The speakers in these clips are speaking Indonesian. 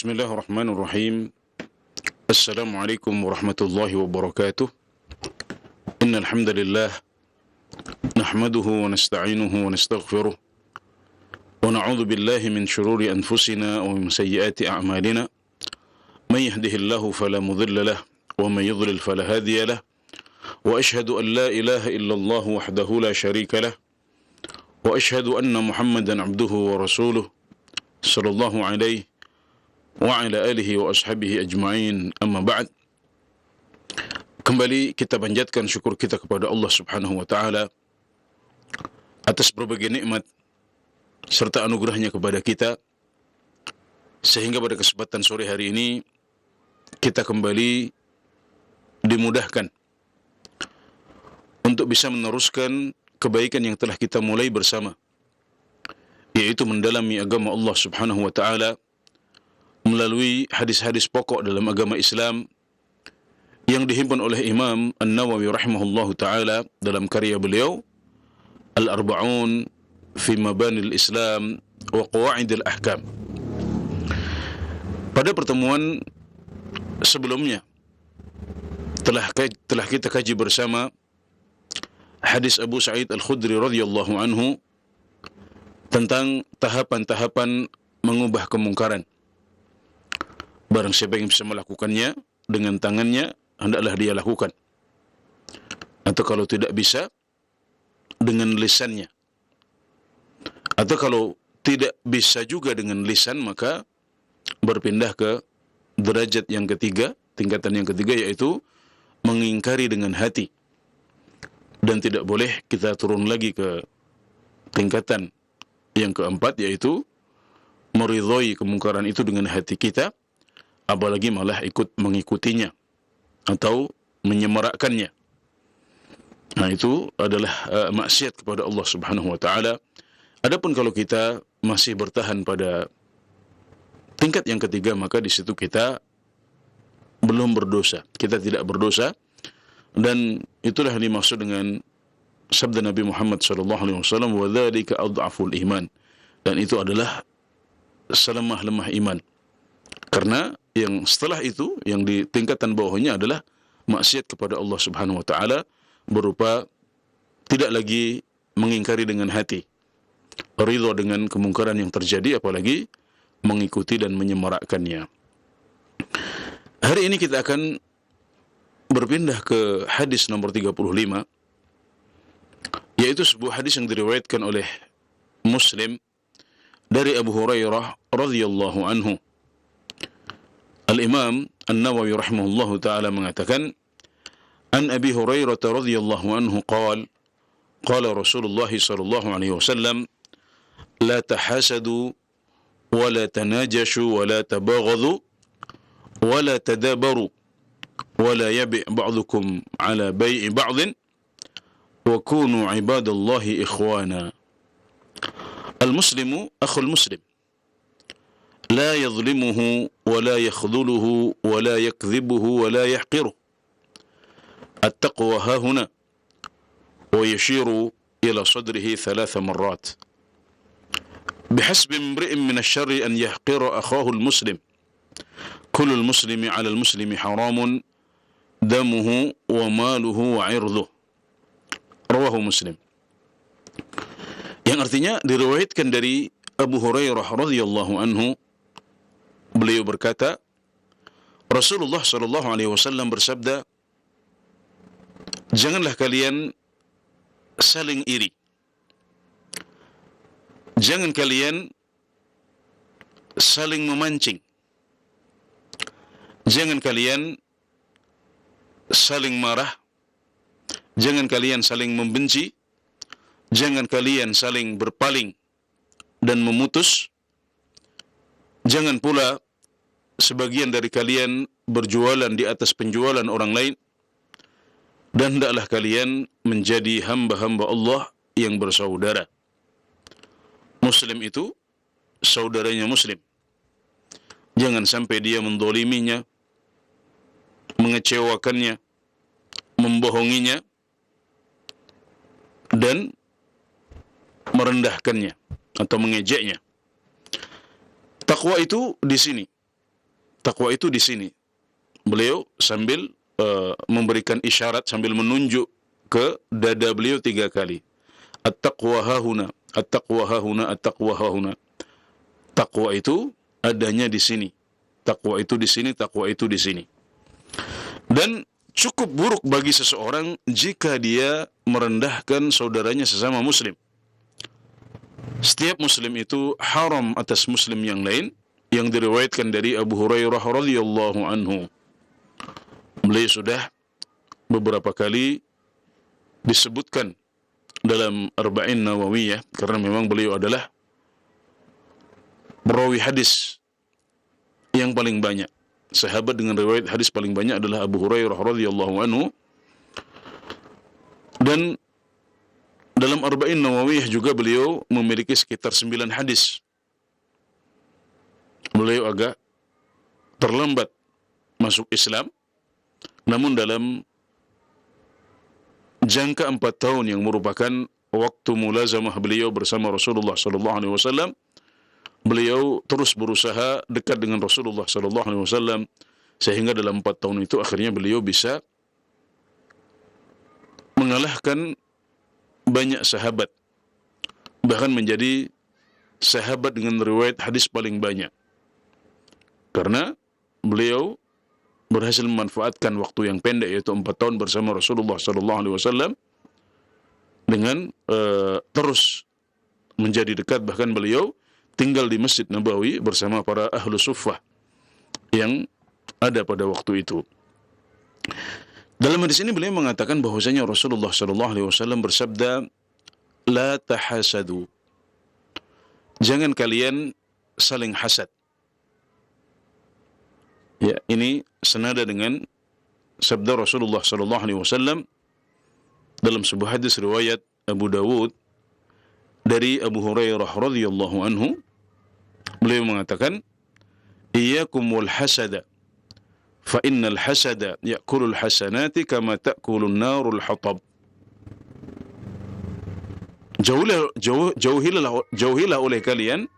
Bismillahirrahmanirrahim. Assalamualaikum warahmatullahi wabarakatuh. Innal hamdalillah nahmaduhu wa nasta'inuhu wa nastaghfiruh wa na'udzu billahi min shururi anfusina wa min sayyiati a'malina. Man yahdihillahu fala mudilla lahu wa man yudlil fala hadiya lahu. Wa ashhadu an la ilaha illallah wahdahu la syarika lahu wa ashhadu anna Muhammadan 'abduhu wa rasuluh sallallahu alaihi wa ala alihi wa ashabihi ajma'in, amma ba'd. Kembali kita panjatkan syukur kita kepada Allah Subhanahu wa taala atas berbagai nikmat serta anugerahnya kepada kita, sehingga pada kesempatan sore hari ini kita kembali dimudahkan untuk bisa meneruskan kebaikan yang telah kita mulai bersama, yaitu mendalami agama Allah Subhanahu wa taala melalui hadis-hadis pokok dalam agama Islam yang dihimpun oleh Imam An-Nawawi rahimahullahu taala dalam karya beliau Al-Arba'un fi Mabanil Islam wa Qawaidil Ahkam. Pada pertemuan sebelumnya telah kita kaji bersama hadis Abu Sa'id Al-Khudri radhiyallahu anhu tentang tahapan-tahapan mengubah kemungkaran. Barang siapa yang bisa melakukannya dengan tangannya, hendaklah dia lakukan. Atau kalau tidak bisa, dengan lisannya. Atau kalau tidak bisa juga dengan lisan, maka berpindah ke derajat yang ketiga, tingkatan yang ketiga, yaitu mengingkari dengan hati. Dan tidak boleh kita turun lagi ke tingkatan yang keempat, yaitu meridhai kemungkaran itu dengan hati kita, apalagi malah ikut mengikutinya atau menyemarakkannya. Nah, itu adalah maksiat kepada Allah Subhanahu wa taala. Adapun kalau kita masih bertahan pada tingkat yang ketiga, maka di situ kita belum berdosa. Kita tidak berdosa, dan itulah yang dimaksud dengan sabda Nabi Muhammad sallallahu alaihi wasallam, wa dzalika adhaful iman. Dan itu adalah selemah-lemah iman. Karena yang setelah itu, yang di tingkatan bawahnya adalah maksiat kepada Allah Subhanahu wa taala, berupa tidak lagi mengingkari dengan hati, ridha dengan kemungkaran yang terjadi, apalagi mengikuti dan menyemarakkannya. Hari ini kita akan berpindah ke hadis nomor 35, yaitu sebuah hadis yang diriwayatkan oleh Muslim dari Abu Hurairah radhiyallahu anhu. Al-Imam An-Nawawi rahimahullahu ta'ala mengatakan, An Abi Hurairah radhiyallahu anhu qala, qala Rasulullah sallallahu alaihi wasallam, la tahasadu wa la tanajashu wa la tabaghadu wa la tadabaru wa la yabi' ba'dukum ala bai'i ba'din wa kunu ibadallahi ikhwana. Al-muslimu akhul muslim, لا يظلمه ولا يخذله ولا يكذبه ولا يحقره. التقوى ها هنا. ويشير إلى صدره 3 مرات. بحسب امرئ من الشر أن يحقر أخاه المسلم. كل المسلم على المسلم حرام دمه وماله وعرضه. رواه مسلم. Yang artinya diriwayatkan dari Abu Hurairah radhiyallahu anhu, beliau berkata, Rasulullah sallallahu alaihi wasallam bersabda, janganlah kalian saling iri. Jangan kalian saling memancing. Jangan kalian saling marah. Jangan kalian saling membenci. Jangan kalian saling berpaling dan memutus. Jangan pula sebagian dari kalian berjualan di atas penjualan orang lain, dan hendaklah kalian menjadi hamba-hamba Allah yang bersaudara. Muslim itu saudaranya Muslim. Jangan sampai dia mendoliminya, mengecewakannya, membohonginya, dan merendahkannya atau mengejeknya. Takwa itu di sini Takwa itu di sini. Beliau sambil memberikan isyarat, sambil menunjuk ke dada beliau 3 kali. At-taqwa hahuna, at-taqwa hahuna, at-taqwa hahuna. Takwa itu adanya di sini. Takwa itu di sini, takwa itu di sini. Dan cukup buruk bagi seseorang jika dia merendahkan saudaranya sesama muslim. Setiap muslim itu haram atas muslim yang lain, yang diriwayatkan dari Abu Hurairah radhiyallahu anhu. Beliau sudah beberapa kali disebutkan dalam Arba'in Nawawiyah, karena memang beliau adalah perawi hadis yang paling banyak. Sahabat dengan riwayat hadis paling banyak adalah Abu Hurairah radhiyallahu anhu. Dan dalam Arba'in Nawawiyah juga beliau memiliki sekitar 9 hadis. Beliau agak terlambat masuk Islam, namun dalam jangka 4 tahun yang merupakan waktu mulazamah beliau bersama Rasulullah sallallahu alaihi wasallam, beliau terus berusaha dekat dengan Rasulullah sallallahu alaihi wasallam, sehingga dalam 4 tahun itu akhirnya beliau bisa mengalahkan banyak sahabat, bahkan menjadi sahabat dengan riwayat hadis paling banyak, karena beliau berhasil memanfaatkan waktu yang pendek, yaitu 4 tahun bersama Rasulullah sallallahu alaihi wasallam, dengan terus menjadi dekat. Bahkan beliau tinggal di Masjid Nabawi bersama para ahlu suffah yang ada pada waktu itu. Dalam hadis ini beliau mengatakan bahwasanya Rasulullah sallallahu alaihi wasallam bersabda, "La tahasadu." Jangan kalian saling hasad. Ya, ini senada dengan sabda Rasulullah sallallahu alaihi wasallam dalam sebuah hadis riwayat Abu Dawud dari Abu Hurairah radhiyallahu anhu. Beliau mengatakan, "Iyyakum wal hasada, fa innal hasada ya'kulul hasanati kama ta'kulun narul hatab." Jauhilah oleh kalian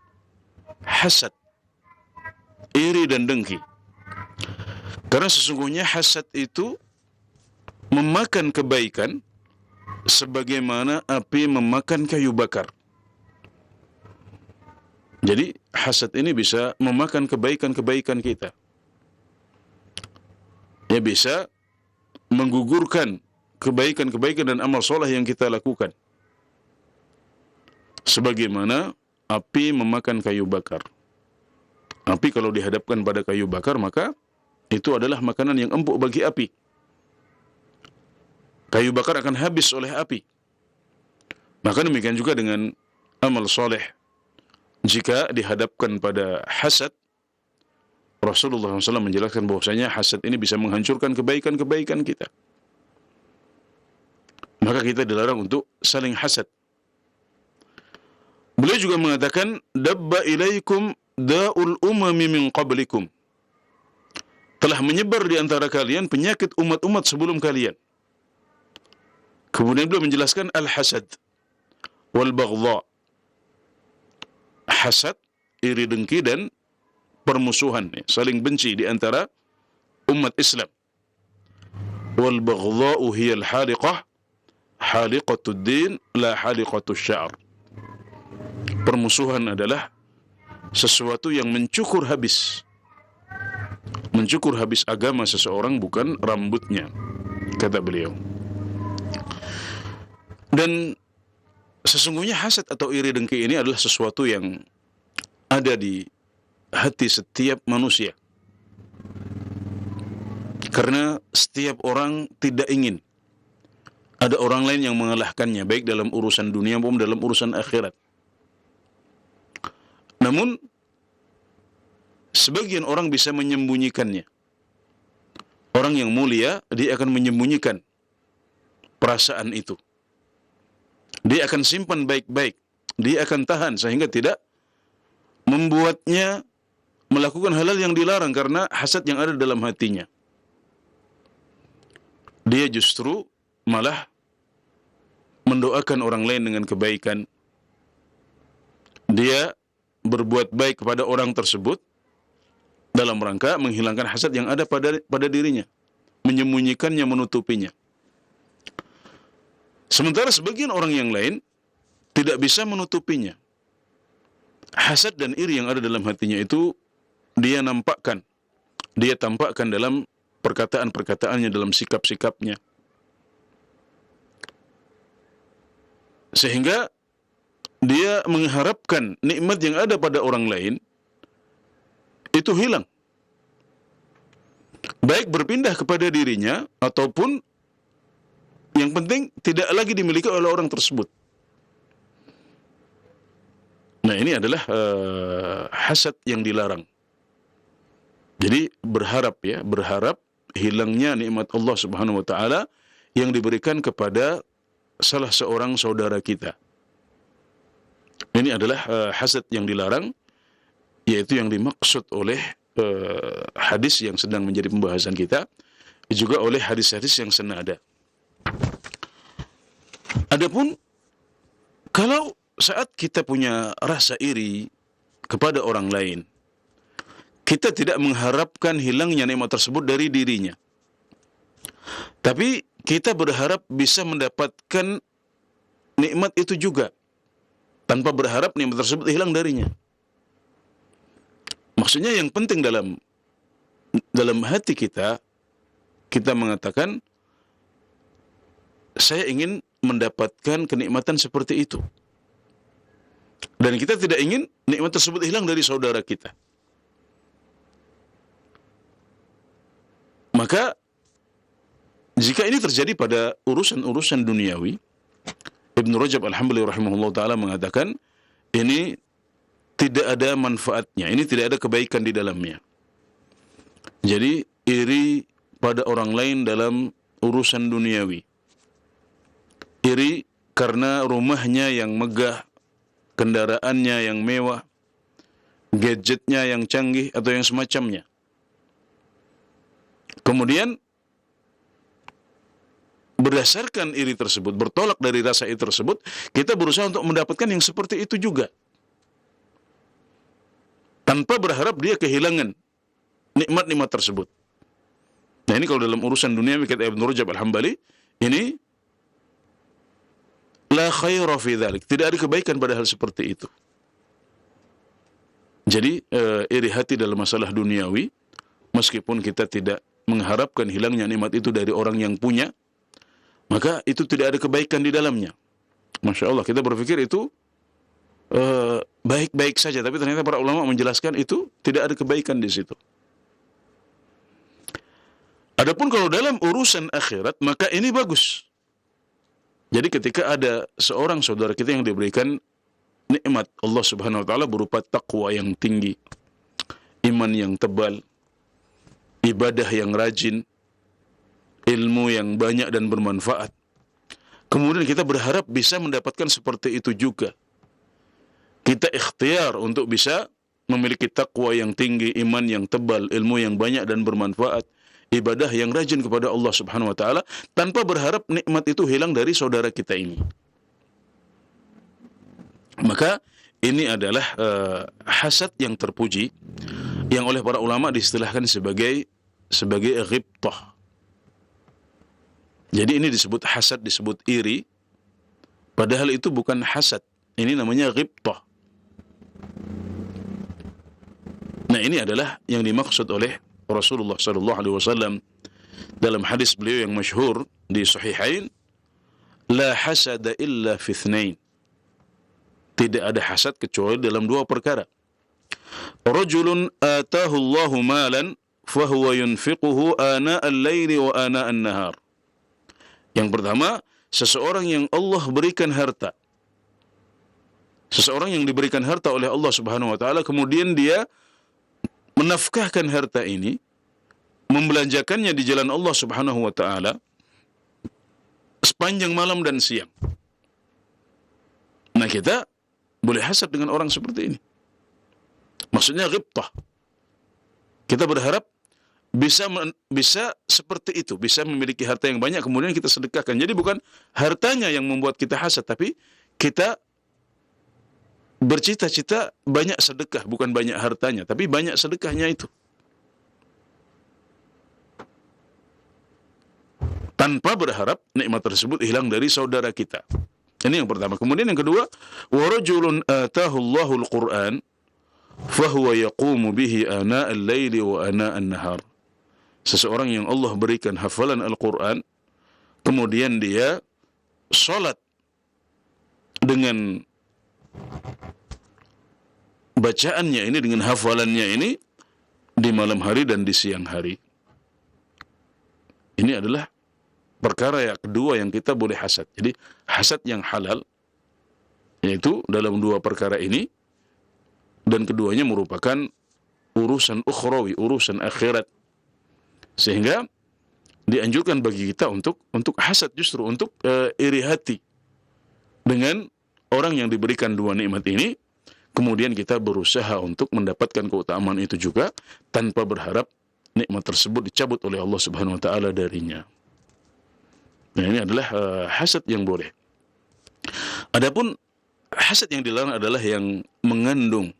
hasad, iri dan dengki. Karena sesungguhnya hasad itu memakan kebaikan sebagaimana api memakan kayu bakar. Jadi hasad ini bisa memakan kebaikan-kebaikan kita. Ya, bisa menggugurkan kebaikan-kebaikan dan amal soleh yang kita lakukan, sebagaimana api memakan kayu bakar. Api kalau dihadapkan pada kayu bakar, maka itu adalah makanan yang empuk bagi api. Kayu bakar akan habis oleh api. Maka demikian juga dengan amal soleh. Jika dihadapkan pada hasad, Rasulullah SAW menjelaskan bahwasanya hasad ini bisa menghancurkan kebaikan-kebaikan kita. Maka kita dilarang untuk saling hasad. Beliau juga mengatakan, "Dabba ilaikum da'ul umami min qablikum." Telah menyebar di antara kalian penyakit umat-umat sebelum kalian. Kemudian beliau menjelaskan al-hasad wal baghdha. Hasad, iri dengki, dan permusuhan, saling benci di antara umat Islam. Wal baghdha'u hiya al-haliqah, haliqatud din la haliqatus sya'r. Permusuhan adalah sesuatu yang mencukur habis agama seseorang, bukan rambutnya, kata beliau. Dan sesungguhnya hasad atau iri dengki ini adalah sesuatu yang ada di hati setiap manusia. Karena setiap orang tidak ingin ada orang lain yang mengalahkannya, baik dalam urusan dunia maupun dalam urusan akhirat. Namun sebagian orang bisa menyembunyikannya. Orang yang mulia, dia akan menyembunyikan perasaan itu. Dia akan simpan baik-baik. Dia akan tahan sehingga tidak membuatnya melakukan hal-hal yang dilarang karena hasad yang ada dalam hatinya. Dia justru malah mendoakan orang lain dengan kebaikan. Dia berbuat baik kepada orang tersebut dalam rangka menghilangkan hasad yang ada pada dirinya, menyembunyikannya, menutupinya. Sementara sebagian orang yang lain tidak bisa menutupinya. Hasad dan iri yang ada dalam hatinya itu dia nampakkan, dia tampakkan dalam perkataan-perkataannya, dalam sikap-sikapnya. Sehingga dia mengharapkan nikmat yang ada pada orang lain itu hilang. Baik berpindah kepada dirinya ataupun yang penting tidak lagi dimiliki oleh orang tersebut. Nah, ini adalah hasad yang dilarang. Jadi berharap hilangnya nikmat Allah Subhanahu wa taala yang diberikan kepada salah seorang saudara kita. Ini adalah hasad yang dilarang, yaitu yang dimaksud oleh hadis yang sedang menjadi pembahasan kita, juga oleh hadis-hadis yang senada. Adapun kalau saat kita punya rasa iri kepada orang lain, kita tidak mengharapkan hilangnya nikmat tersebut dari dirinya, tapi kita berharap bisa mendapatkan nikmat itu juga, tanpa berharap nikmat tersebut hilang darinya. Maksudnya yang penting dalam hati kita mengatakan, saya ingin mendapatkan kenikmatan seperti itu. Dan kita tidak ingin nikmat tersebut hilang dari saudara kita. Maka jika ini terjadi pada urusan-urusan duniawi, Ibnu Rajab Al-Hambali rahimahullah ta'ala mengatakan, ini tidak ada manfaatnya, ini tidak ada kebaikan di dalamnya. Jadi iri pada orang lain dalam urusan duniawi, iri karena rumahnya yang megah, kendaraannya yang mewah, gadgetnya yang canggih atau yang semacamnya. Kemudian berdasarkan iri tersebut, bertolak dari rasa iri tersebut, kita berusaha untuk mendapatkan yang seperti itu juga, tanpa berharap dia kehilangan nikmat-nikmat tersebut. Nah, ini kalau dalam urusan dunia, kata Ibnu Rajab Al-Hambali, ini la khaira fi dzalik, tidak ada kebaikan pada hal seperti itu. Jadi iri hati dalam masalah duniawi, meskipun kita tidak mengharapkan hilangnya nikmat itu dari orang yang punya, maka itu tidak ada kebaikan di dalamnya. Masya Allah, kita berpikir itu baik-baik saja, tapi ternyata para ulama menjelaskan itu tidak ada kebaikan di situ. Adapun kalau dalam urusan akhirat, maka ini bagus. Jadi ketika ada seorang saudara kita yang diberikan nikmat Allah Subhanahu wa taala berupa takwa yang tinggi, iman yang tebal, ibadah yang rajin, ilmu yang banyak dan bermanfaat, kemudian kita berharap bisa mendapatkan seperti itu juga. Kita ikhtiar untuk bisa memiliki takwa yang tinggi, iman yang tebal, ilmu yang banyak dan bermanfaat, ibadah yang rajin kepada Allah Subhanahu wa taala, tanpa berharap nikmat itu hilang dari saudara kita ini. Maka ini adalah hasad yang terpuji, yang oleh para ulama diistilahkan sebagai ghibtah. Jadi ini disebut hasad, disebut iri, padahal itu bukan hasad. Ini namanya ghibtah. Nah, ini adalah yang dimaksud oleh Rasulullah sallallahu alaihi wasallam dalam hadis beliau yang masyhur di Sahihain, la hasada illa fi ithnain. Tidak ada hasad kecuali dalam dua perkara. Rajulun atahu Allahu malan fahuwa yunfiquhu ana al-laili wa ana an-nahar. Yang pertama, seseorang yang Allah berikan harta. Seseorang yang diberikan harta oleh Allah Subhanahu wa taala, kemudian dia menafkahkan harta ini, membelanjakannya di jalan Allah Subhanahu wa taala sepanjang malam dan siang. Nah, kita boleh hasad dengan orang seperti ini. Maksudnya ghibtah. Kita berharap bisa seperti itu, bisa memiliki harta yang banyak kemudian kita sedekahkan. Jadi bukan hartanya yang membuat kita hasad, tapi kita bercita-cita banyak sedekah, bukan banyak hartanya, tapi banyak sedekahnya itu. tanpa berharap nikmat tersebut hilang dari saudara kita. Ini yang pertama. Kemudian yang kedua, wa rajulun atahu Allahul Qur'an fahuwa yaqumu bihi ana al-laili wa ana an-nahar. Seseorang yang Allah berikan hafalan Al-Qur'an, kemudian dia salat dengan bacaannya ini, dengan hafalannya ini di malam hari dan di siang hari. Ini adalah perkara yang kedua yang kita boleh hasad. Jadi hasad yang halal, yaitu dalam dua perkara ini, dan keduanya merupakan urusan ukhrawi, urusan akhirat. Sehingga dianjurkan bagi kita untuk hasad, justru untuk iri hati dengan orang yang diberikan dua nikmat ini, kemudian kita berusaha untuk mendapatkan keutamaan itu juga tanpa berharap nikmat tersebut dicabut oleh Allah Subhanahu wa taala darinya. Nah, ini adalah hasad yang boleh. Adapun hasad yang dilarang adalah yang mengandung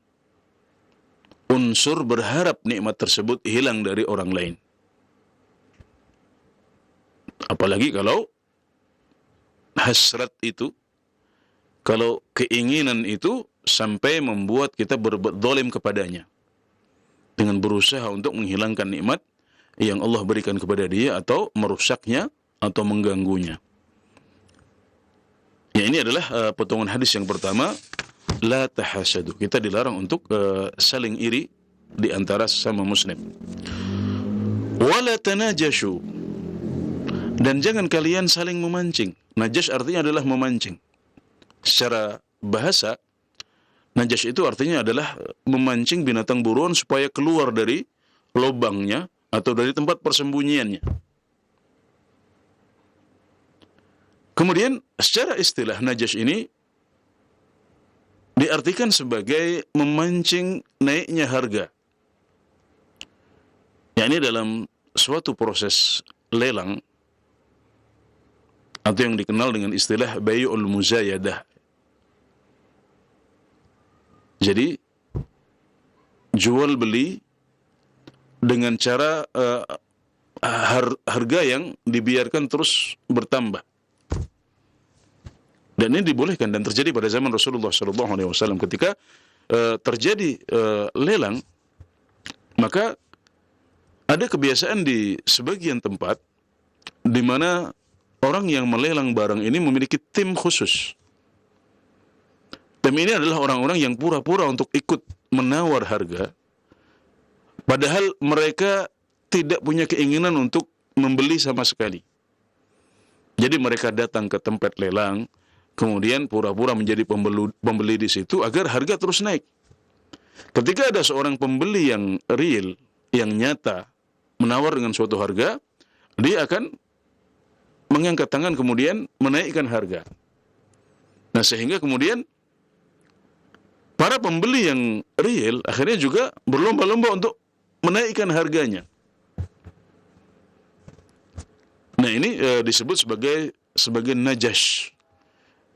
unsur berharap nikmat tersebut hilang dari orang lain. Apalagi kalau hasrat itu, kalau keinginan itu sampai membuat kita berbuat zalim kepadanya dengan berusaha untuk menghilangkan nikmat yang Allah berikan kepada dia atau merusaknya atau mengganggunya. Ya, ini adalah potongan hadis yang pertama, la tahasadu. Kita dilarang untuk saling iri di antara sesama muslim. Wala tanajashu. Dan jangan kalian saling memancing. Najas artinya adalah memancing. Secara bahasa, najas itu artinya adalah memancing binatang buruan supaya keluar dari lubangnya atau dari tempat persembunyiannya. Kemudian secara istilah najas ini diartikan sebagai memancing naiknya harga. Yakni dalam suatu proses lelang atau yang dikenal dengan istilah bay'ul muzayadah. Jadi jual beli dengan cara harga yang dibiarkan terus bertambah. Dan ini dibolehkan dan terjadi pada zaman Rasulullah SAW ketika terjadi lelang, maka ada kebiasaan di sebagian tempat di mana orang yang melelang barang ini memiliki tim khusus. Tim ini adalah orang-orang yang pura-pura untuk ikut menawar harga, padahal mereka tidak punya keinginan untuk membeli sama sekali. Jadi mereka datang ke tempat lelang, kemudian pura-pura menjadi pembeli di situ agar harga terus naik. Ketika ada seorang pembeli yang real, yang nyata, menawar dengan suatu harga, dia akan mengangkat tangan kemudian menaikkan harga. Nah, sehingga kemudian para pembeli yang real akhirnya juga berlomba-lomba untuk menaikkan harganya. Nah, ini disebut sebagai najas.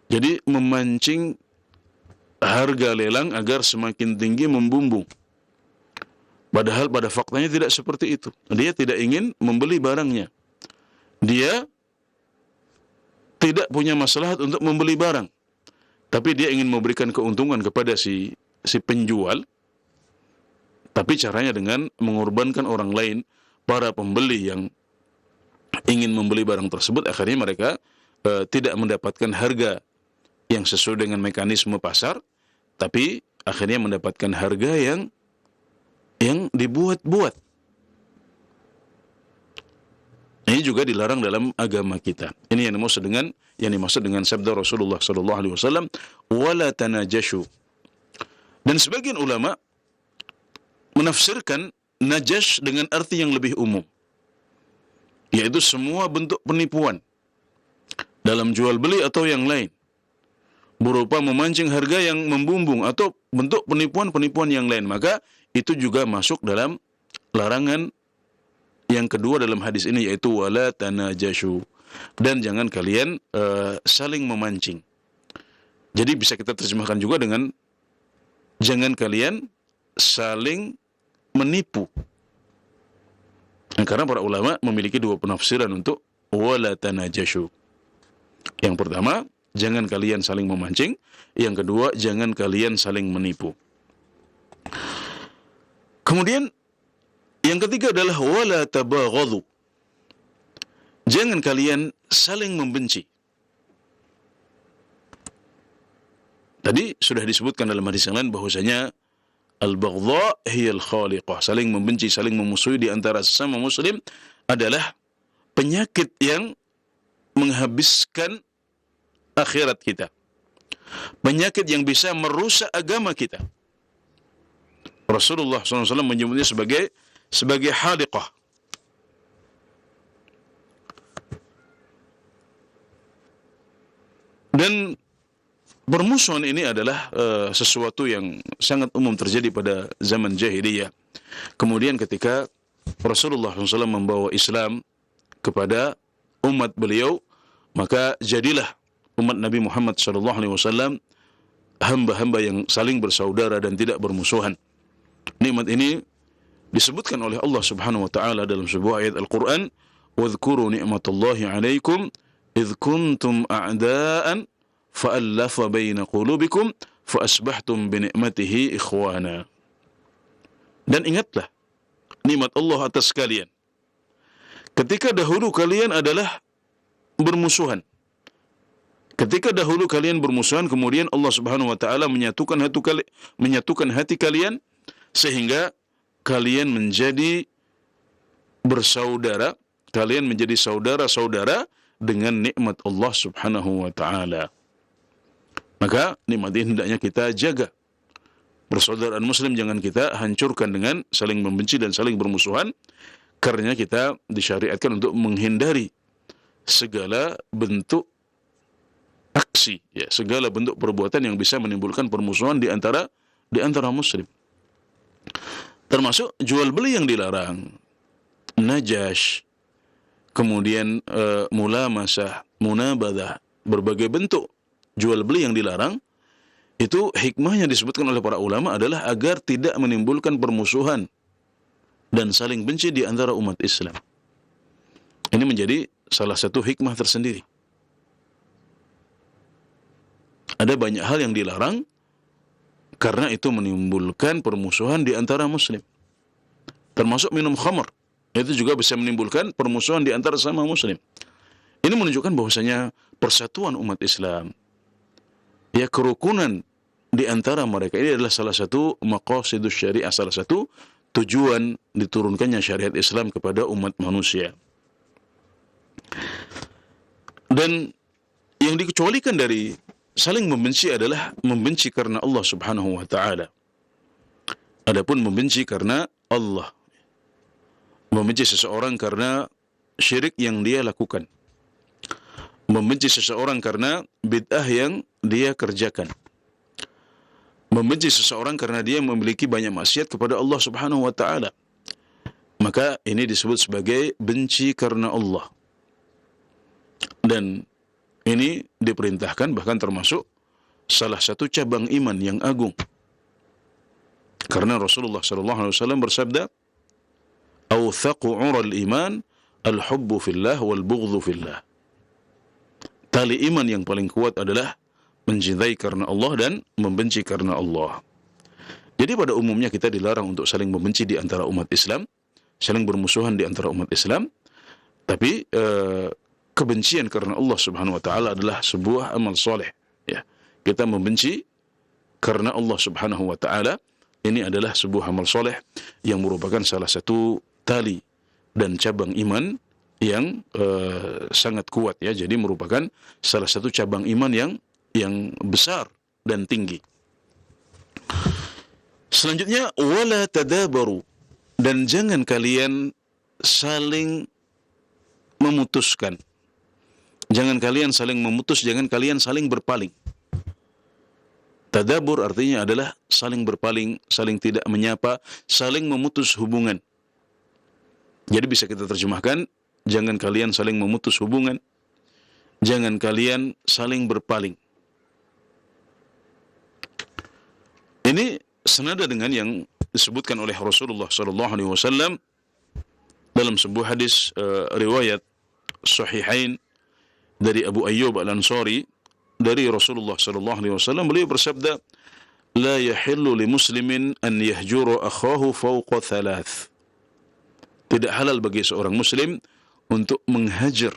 Jadi memancing harga lelang agar semakin tinggi, membumbung. Padahal pada faktanya tidak seperti itu. Dia tidak ingin membeli barangnya. Dia tidak punya maslahat untuk membeli barang, tapi dia ingin memberikan keuntungan kepada si penjual, tapi caranya dengan mengorbankan orang lain, para pembeli yang ingin membeli barang tersebut. Akhirnya mereka tidak mendapatkan harga yang sesuai dengan mekanisme pasar, tapi akhirnya mendapatkan harga yang dibuat-buat. Ini juga dilarang dalam agama kita. Ini yang dimaksud dengan sabda Rasulullah sallallahu alaihi wasallam, wala tanajashu. Dan sebagian ulama menafsirkan najas dengan arti yang lebih umum, yaitu semua bentuk penipuan dalam jual beli atau yang lain, berupa memancing harga yang membumbung atau bentuk penipuan-penipuan yang lain, maka itu juga masuk dalam larangan yang kedua dalam hadis ini, yaitu wala tanajashu. Dan jangan kalian saling memancing. Jadi bisa kita terjemahkan juga dengan jangan kalian saling menipu. Nah, karena para ulama memiliki dua penafsiran untuk wala tanajashu. Yang pertama, jangan kalian saling memancing. Yang kedua, jangan kalian saling menipu. Kemudian yang ketiga adalah wala tabaghadhu. Jangan kalian saling membenci. Tadi sudah disebutkan dalam hadis yang lain bahwasanya al-baghdha hiya al-khaliqah. Saling membenci, saling memusuhi di antara sesama muslim adalah penyakit yang menghabiskan akhirat kita. Penyakit yang bisa merusak agama kita. Rasulullah SAW menyebutnya sebagai haliqah. Dan permusuhan ini adalah sesuatu yang sangat umum terjadi pada zaman jahiliyah. Kemudian ketika Rasulullah SAW membawa Islam kepada umat beliau, maka jadilah umat Nabi Muhammad SAW hamba-hamba yang saling bersaudara dan tidak bermusuhan. Nikmat ini disebutkan oleh Allah Subhanahu wa taala dalam sebuah ayat Al-Qur'an, "Wadhkuru ni'matallahi 'alaikum idh kuntum a'daan fa'allafa baina qulubikum fa asbahtum bi ni'matihi ikhwana." Dan ingatlah nikmat Allah atas kalian ketika dahulu kalian adalah bermusuhan. Ketika dahulu kalian bermusuhan, kemudian Allah Subhanahu wa taala menyatukan hati kalian sehingga kalian menjadi bersaudara, kalian menjadi saudara-saudara dengan nikmat Allah Subhanahu wa taala. Maka nikmat ini hendaknya kita jaga. Persaudaraan muslim jangan kita hancurkan dengan saling membenci dan saling bermusuhan, karena kita disyariatkan untuk menghindari segala bentuk aksi, ya, segala bentuk perbuatan yang bisa menimbulkan permusuhan di antara muslim. Termasuk jual beli yang dilarang, najash, kemudian mulamasah, munabadah, berbagai bentuk jual beli yang dilarang. Itu hikmahnya disebutkan oleh para ulama adalah agar tidak menimbulkan permusuhan dan saling benci di antara umat Islam. Ini menjadi salah satu hikmah tersendiri. Ada banyak hal yang dilarang karena itu menimbulkan permusuhan di antara muslim. Termasuk minum khamr. Itu juga bisa menimbulkan permusuhan di antara sesama muslim. Ini menunjukkan bahwasanya persatuan umat Islam, ya, kerukunan di antara mereka ini adalah salah satu maqasidus syariah, salah satu tujuan diturunkannya syariat Islam kepada umat manusia. Dan yang dikecualikan dari saling membenci adalah membenci karena Allah Subhanahu wa taala. Adapun membenci karena Allah, membenci seseorang karena syirik yang dia lakukan, membenci seseorang karena bid'ah yang dia kerjakan, membenci seseorang karena dia memiliki banyak maksiat kepada Allah Subhanahu wa taala, maka ini disebut sebagai benci karena Allah. Dan ini diperintahkan, bahkan termasuk salah satu cabang iman yang agung. Karena Rasulullah SAW bersabda, "Awthaqu 'ural iman al-hubbu fillah wal bughdhu fillah." Tali iman yang paling kuat adalah mencintai karena Allah dan membenci karena Allah. Jadi pada umumnya kita dilarang untuk saling membenci di antara umat Islam, saling bermusuhan di antara umat Islam. Tapi kebencian karena Allah Subhanahu wa taala adalah sebuah amal soleh, ya. Kita membenci karena Allah Subhanahu wa taala, ini adalah sebuah amal soleh yang merupakan salah satu tali dan cabang iman yang sangat kuat, ya. Jadi merupakan salah satu cabang iman yang besar dan tinggi. Selanjutnya, wala tadabaru, dan jangan kalian saling memutuskan. Jangan kalian saling memutus, jangan kalian saling berpaling. Tadabur artinya adalah saling berpaling, saling tidak menyapa, saling memutus hubungan. Jadi bisa kita terjemahkan, jangan kalian saling memutus hubungan, jangan kalian saling berpaling. Ini senada dengan yang disebutkan oleh Rasulullah SAW dalam sebuah hadis riwayat Sahihain dari Abu Ayyub Al-Ansari dari Rasulullah sallallahu alaihi wasallam, beliau bersabda, "La yahillu li muslimin an yahjura akhahu fawqa thalath." Tidak halal bagi seorang muslim untuk menghajar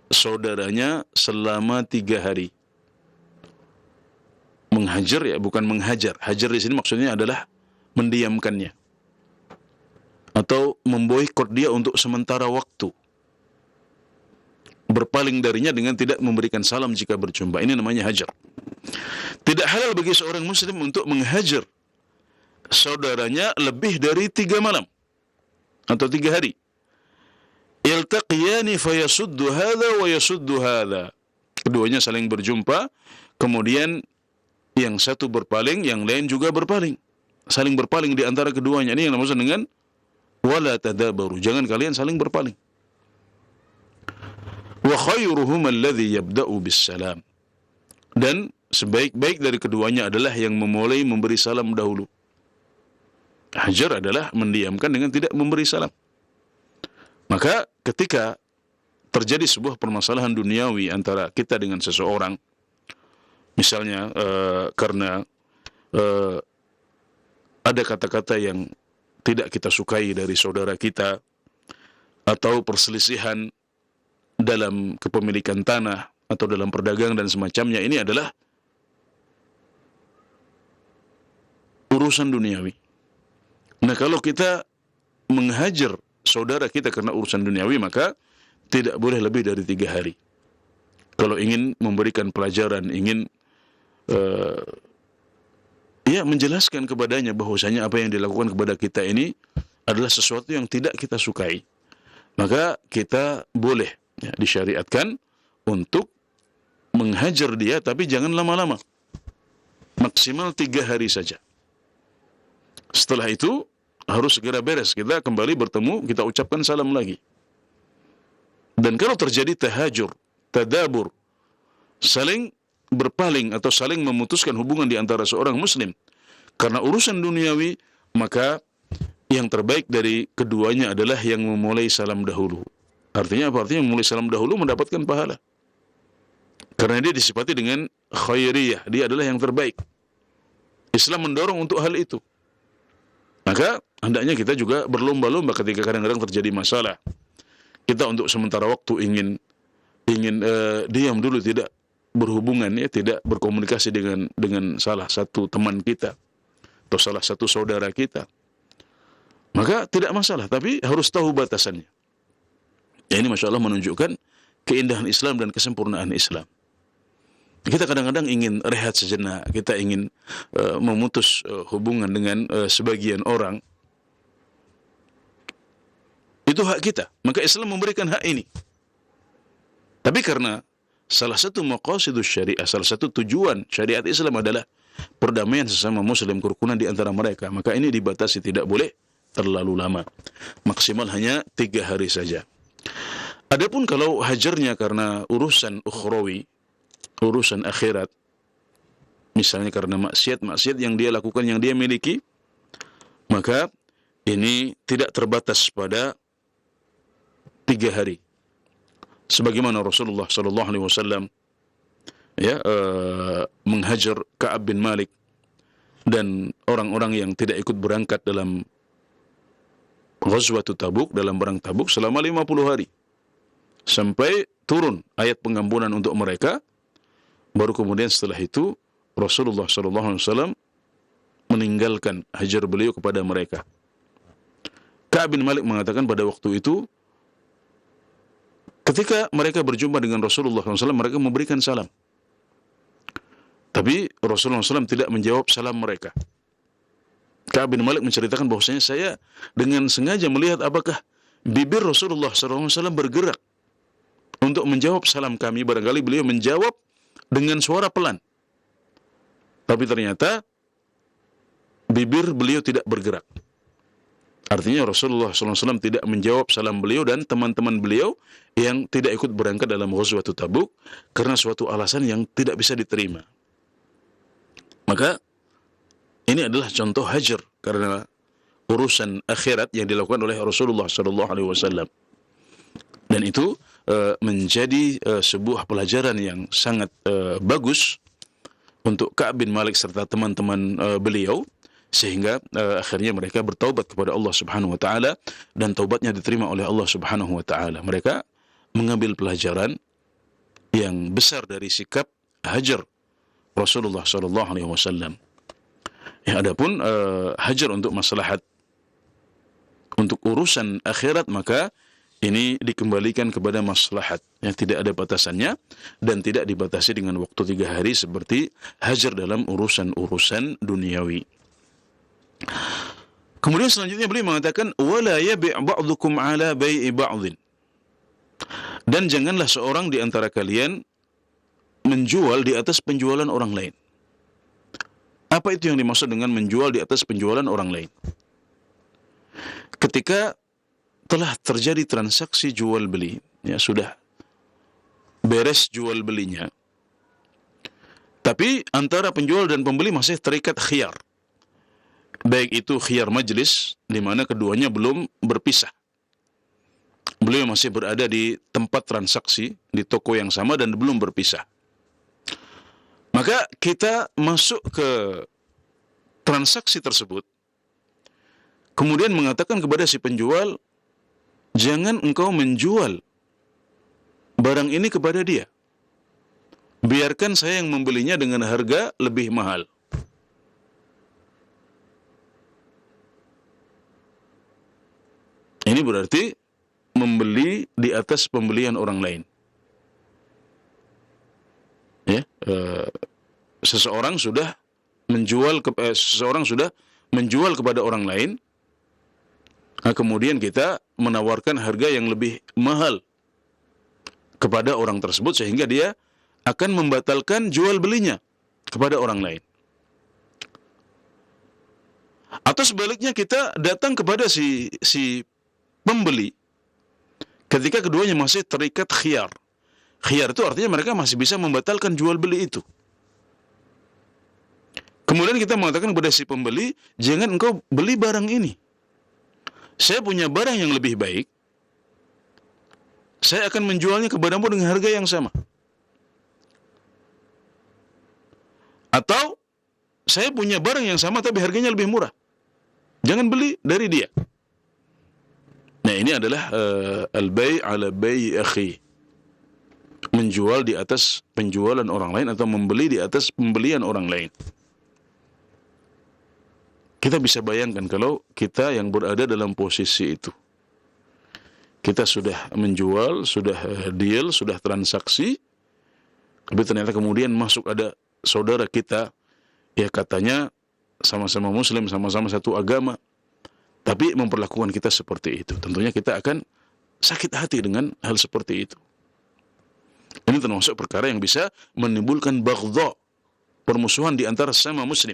saudaranya selama 3 hari. Menghajar ya, bukan menghajar. Hajar di sini maksudnya adalah mendiamkannya atau memboikot dia untuk sementara waktu. Berpaling darinya dengan tidak memberikan salam jika berjumpa. Ini namanya hajar. Tidak halal bagi seorang muslim untuk menghajar saudaranya lebih dari 3 malam atau 3 hari. Iltaqiyani fayasuddu hadha wa yasuddu hadha. Keduanya saling berjumpa, kemudian yang satu berpaling, yang lain juga berpaling. Saling berpaling di antara keduanya. Ini yang dimaksud dengan wala tadabaru. Jangan kalian saling berpaling. Wa khairuhum alladhi yabda'u bis salam. Dan sebaik-baik dari keduanya adalah yang memulai memberi salam dahulu. Hajar adalah mendiamkan dengan tidak memberi salam. Maka ketika terjadi sebuah permasalahan duniawi antara kita dengan seseorang, misalnya karena ada kata-kata yang tidak kita sukai dari saudara kita, atau perselisihan dalam kepemilikan tanah atau dalam perdagangan dan semacamnya, ini adalah urusan duniawi. Nah, kalau kita menghajar saudara kita karena urusan duniawi, maka tidak boleh lebih dari 3 hari. Kalau ingin memberikan pelajaran, ingin menjelaskan kepadanya bahwasanya apa yang dilakukan kepada kita ini adalah sesuatu yang tidak kita sukai, maka kita boleh disyariatkan untuk menghajar dia, tapi jangan lama-lama, maksimal 3 hari saja. Setelah itu harus segera beres, kita kembali bertemu, kita ucapkan salam lagi. Dan kalau terjadi tahajur, tadabur, saling berpaling atau saling memutuskan hubungan di antara seorang muslim karena urusan duniawi, maka yang terbaik dari keduanya adalah yang memulai salam dahulu. Artinya apa? Artinya memulai salam dahulu mendapatkan pahala. Karena dia disifati dengan khairiyah, dia adalah yang terbaik. Islam mendorong untuk hal itu. Maka hendaknya kita juga berlomba-lomba ketika kadang-kadang terjadi masalah. Kita untuk sementara waktu ingin diam dulu, tidak berhubungan, tidak berkomunikasi dengan salah satu teman kita atau salah satu saudara kita, maka tidak masalah, tapi harus tahu batasannya. Ya, ini Masya Allah menunjukkan keindahan Islam dan kesempurnaan Islam. Kita kadang-kadang ingin rehat sejenak, kita ingin memutus hubungan dengan sebagian orang. Itu hak kita, maka Islam memberikan hak ini. Tapi karena salah satu maqasidus syariah, salah satu tujuan syariat Islam adalah perdamaian sesama muslim, kerukunan di antara mereka, maka ini dibatasi, tidak boleh terlalu lama. Maksimal hanya 3 hari saja. Adapun kalau hajarnya karena urusan ukhrawi, urusan akhirat, misalnya karena maksiat yang dia lakukan, yang dia miliki, maka ini tidak terbatas pada 3 hari. Sebagaimana Rasulullah sallallahu alaihi wasallam menghajar Ka'ab bin Malik dan orang-orang yang tidak ikut berangkat dalam Ghazwatut Tabuk, dalam perang Tabuk, selama 50 hari. Sampai turun ayat pengampunan untuk mereka. Baru kemudian setelah itu Rasulullah sallallahu alaihi wasallam meninggalkan hajar beliau kepada mereka. Ka'ab bin Malik mengatakan pada waktu itu, ketika mereka berjumpa dengan Rasulullah SAW, mereka memberikan salam. Tapi Rasulullah SAW tidak menjawab salam mereka. Ka'ab bin Malik menceritakan bahwasanya saya dengan sengaja melihat apakah bibir Rasulullah SAW bergerak untuk menjawab salam kami. Barangkali beliau menjawab dengan suara pelan. Tapi ternyata bibir beliau tidak bergerak. Artinya Rasulullah SAW tidak menjawab salam beliau dan teman-teman beliau yang tidak ikut berangkat dalam Ghazwatut Tabuk karena suatu alasan yang tidak bisa diterima. Maka ini adalah contoh hajar karena urusan akhirat yang dilakukan oleh Rasulullah SAW. Dan itu menjadi sebuah pelajaran yang sangat bagus untuk Ka'ab bin Malik serta teman-teman beliau, sehingga akhirnya mereka bertaubat kepada Allah Subhanahu wa taala dan taubatnya diterima oleh Allah Subhanahu wa taala. Mereka mengambil pelajaran yang besar dari sikap hajar Rasulullah sallallahu alaihi wasallam. Ya, adapun hajar untuk maslahat, untuk urusan akhirat, maka ini dikembalikan kepada maslahat yang tidak ada batasannya dan tidak dibatasi dengan waktu 3 hari seperti hajar dalam urusan-urusan duniawi. Kemudian selanjutnya beliau mengatakan wala yabi' ba'dukum ala bai'i ba'dhin. Dan janganlah seorang di antara kalian menjual di atas penjualan orang lain. Apa itu yang dimaksud dengan menjual di atas penjualan orang lain? Ketika telah terjadi transaksi jual beli, ya sudah beres jual belinya, tapi antara penjual dan pembeli masih terikat khiyar, baik itu khiyar majlis, di mana keduanya belum berpisah, beliau masih berada di tempat transaksi di toko yang sama dan belum berpisah. Maka kita masuk ke transaksi tersebut, kemudian mengatakan kepada si penjual, jangan engkau menjual barang ini kepada dia. Biarkan saya yang membelinya dengan harga lebih mahal. Ini berarti membeli di atas pembelian orang lain. Ya, seseorang sudah menjual kepada orang lain, kemudian kita menawarkan harga yang lebih mahal kepada orang tersebut sehingga dia akan membatalkan jual belinya kepada orang lain. Atau sebaliknya kita datang kepada si pembeli ketika keduanya masih terikat khiyar. Khiyar itu artinya mereka masih bisa membatalkan jual beli itu. Kemudian kita mengatakan kepada si pembeli, jangan engkau beli barang ini. Saya punya barang yang lebih baik. Saya akan menjualnya kepadamu dengan harga yang sama. Atau saya punya barang yang sama tapi harganya lebih murah. Jangan beli dari dia. Nah, ini adalah al-bai' ala bai' akhi. Menjual di atas penjualan orang lain atau membeli di atas pembelian orang lain. Kita bisa bayangkan kalau kita yang berada dalam posisi itu. Kita sudah menjual, sudah deal, sudah transaksi, tapi ternyata kemudian masuk ada saudara kita, ya katanya sama-sama muslim, sama-sama satu agama, tapi memperlakukan kita seperti itu. Tentunya kita akan sakit hati dengan hal seperti itu. Ini termasuk perkara yang bisa menimbulkan baghdha, permusuhan di antara sesama muslim.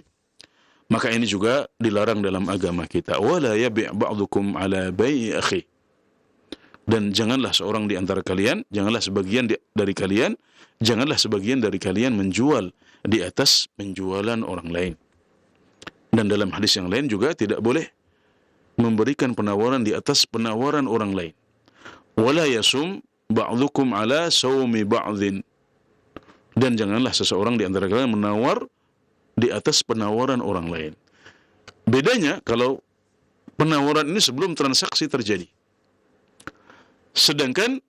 Maka ini juga dilarang dalam agama kita. Wala yabi' ba'dukum ala bai'i akhi. Dan janganlah seorang di antara kalian, janganlah sebagian dari kalian menjual di atas penjualan orang lain. Dan dalam hadis yang lain juga tidak boleh memberikan penawaran di atas penawaran orang lain. Wala yasum ba'dukum ala sawmi ba'dhin. Dan janganlah seseorang di antara kalian menawar di atas penawaran orang lain. Bedanya kalau penawaran ini sebelum transaksi terjadi. Sedangkan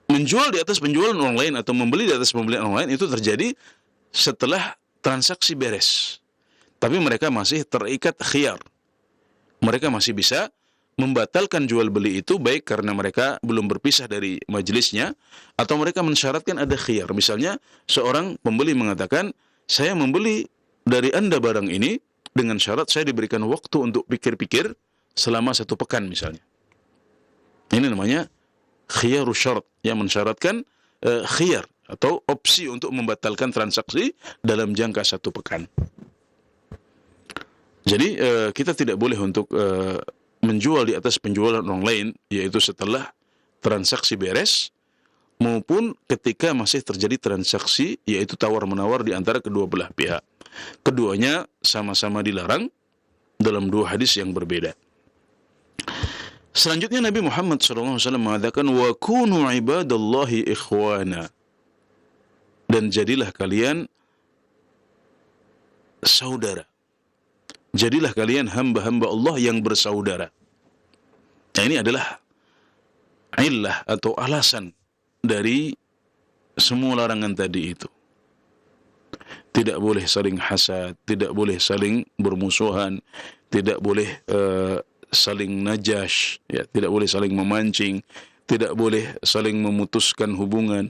menjual di atas penjualan orang lain atau membeli di atas pembelian orang lain itu terjadi setelah transaksi beres. Tapi mereka masih terikat khiyar. Mereka masih bisa membatalkan jual beli itu baik karena mereka belum berpisah dari majelisnya atau mereka mensyaratkan ada khiyar. Misalnya seorang pembeli mengatakan, saya membeli dari Anda barang ini dengan syarat saya diberikan waktu untuk pikir-pikir selama 1 pekan misalnya. Ini namanya khiyarus syarat, yang mensyaratkan khiyar atau opsi untuk membatalkan transaksi dalam jangka 1 pekan. Jadi kita tidak boleh untuk menjual di atas penjualan orang lain, yaitu setelah transaksi beres maupun ketika masih terjadi transaksi, yaitu tawar-menawar di antara kedua belah pihak. Keduanya sama-sama dilarang dalam 2 hadis yang berbeda. Selanjutnya Nabi Muhammad SAW mengatakan, wa kunu ibadallahi ikhwana, dan jadilah kalian saudara. Jadilah kalian hamba-hamba Allah yang bersaudara. Nah, ini adalah illah atau alasan dari semua larangan tadi itu. Tidak boleh saling hasad, tidak boleh saling bermusuhan, tidak boleh saling najash, ya, tidak boleh saling memancing, tidak boleh saling memutuskan hubungan,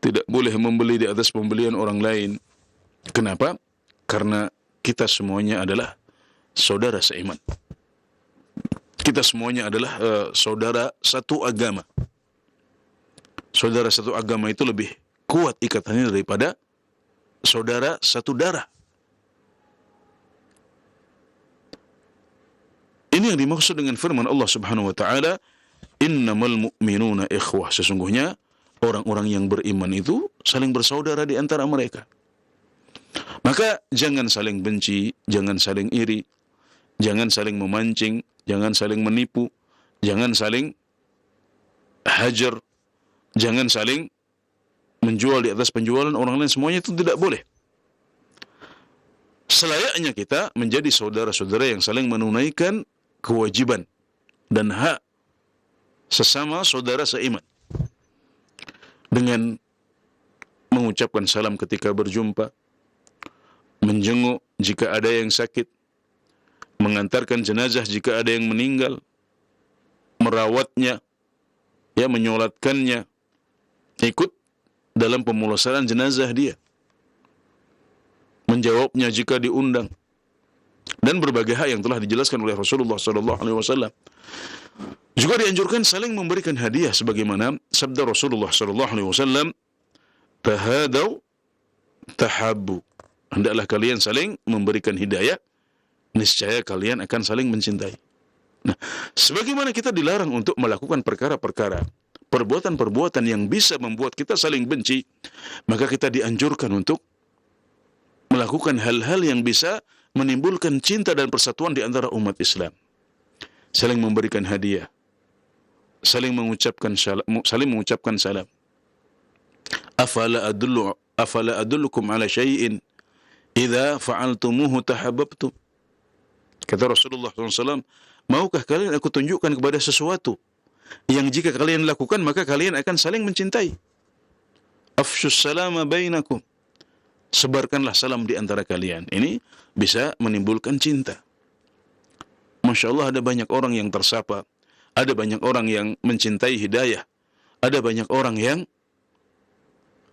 tidak boleh membeli di atas pembelian orang lain. Kenapa? Karena kita semuanya adalah saudara seiman. Kita semuanya adalah saudara satu agama. Saudara satu agama itu lebih kuat ikatannya daripada saudara satu darah. Ini yang dimaksud dengan firman Allah Subhanahu wa taala, innamal mu'minuna ikhwah. Sesungguhnya orang-orang yang beriman itu saling bersaudara di antara mereka. Maka jangan saling benci, jangan saling iri, jangan saling memancing, jangan saling menipu, jangan saling hajar, jangan saling menjual di atas penjualan orang lain. Semuanya itu tidak boleh. Selayaknya kita menjadi saudara-saudara yang saling menunaikan kewajiban dan hak sesama saudara seiman, dengan mengucapkan salam ketika berjumpa, menjenguk jika ada yang sakit, mengantarkan jenazah jika ada yang meninggal, merawatnya, ya, menyolatkannya, ikut dalam pemulasaran jenazah dia, menjawabnya jika diundang, dan berbagai hal yang telah dijelaskan oleh Rasulullah SAW. Juga dianjurkan saling memberikan hadiah, sebagaimana sabda Rasulullah SAW, tahadaw tahabbu. Hendaklah kalian saling memberikan hidayah, niscaya kalian akan saling mencintai. Nah, sebagaimana kita dilarang untuk melakukan perkara-perkara, perbuatan-perbuatan yang bisa membuat kita saling benci, maka kita dianjurkan untuk melakukan hal-hal yang bisa menimbulkan cinta dan persatuan di antara umat Islam. Saling memberikan hadiah, saling mengucapkan salam. Afala adullukum ala syai'in idza fa'altumuhu tahabbtum. Kata Rasulullah SAW, maukah kalian aku tunjukkan kepada sesuatu yang jika kalian lakukan maka kalian akan saling mencintai? Afshus salama bainakum. Sebarkanlah salam di antara kalian. Ini bisa menimbulkan cinta. Masya Allah, ada banyak orang yang tersapa, ada banyak orang yang mencintai hidayah, ada banyak orang yang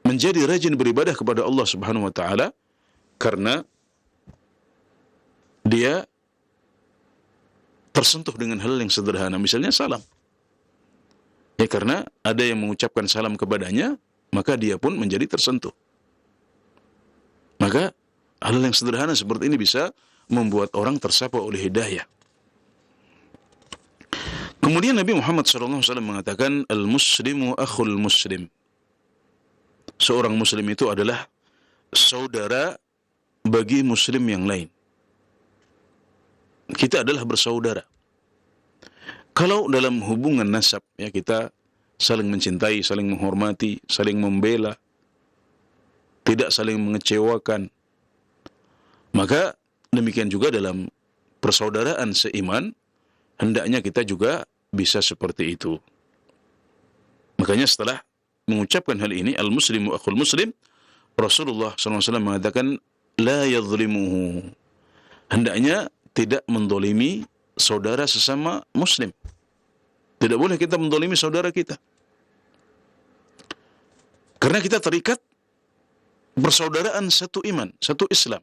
menjadi rajin beribadah kepada Allah Subhanahu wa taala karena dia tersentuh dengan hal yang sederhana, misalnya salam. Ya, karena ada yang mengucapkan salam kepadanya, maka dia pun menjadi tersentuh. Maka hal yang sederhana seperti ini bisa membuat orang tersapa oleh hidayah. Kemudian Nabi Muhammad SAW mengatakan, al-muslimu akhul muslim. Seorang muslim itu adalah saudara bagi muslim yang lain. Kita adalah bersaudara. Kalau dalam hubungan nasab, ya, kita saling mencintai, saling menghormati, saling membela, tidak saling mengecewakan, maka demikian juga dalam persaudaraan seiman, hendaknya kita juga bisa seperti itu. Makanya setelah mengucapkan hal ini, al-muslimu akhul muslim, Rasulullah SAW mengatakan, la yadhlimuhu. Hendaknya tidak mendolimi saudara sesama muslim. Tidak boleh kita mendolimi saudara kita, karena kita terikat persaudaraan satu iman, satu Islam.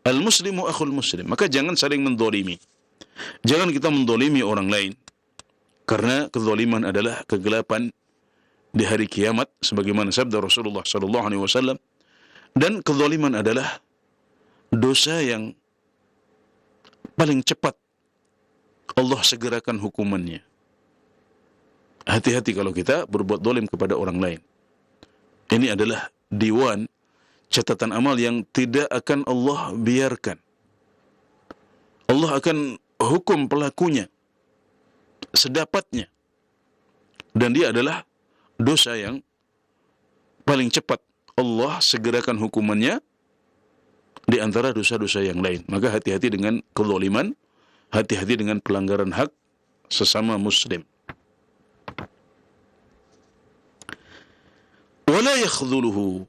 Al-muslimu akhul muslim. Maka jangan saling mendolimi. Jangan kita mendolimi orang lain, karena kezaliman adalah kegelapan di hari kiamat, sebagaimana sabda Rasulullah SAW. Dan kezaliman adalah dosa yang paling cepat Allah segerakan hukumannya. Hati-hati kalau kita berbuat zalim kepada orang lain. Ini adalah diwan, catatan amal yang tidak akan Allah biarkan. Allah akan hukum pelakunya sedapatnya, dan dia adalah dosa yang paling cepat Allah segerakan hukumannya di antara dosa-dosa yang lain. Maka hati-hati dengan kezaliman, hati-hati dengan pelanggaran hak sesama muslim. Wala yakhdhuluhu,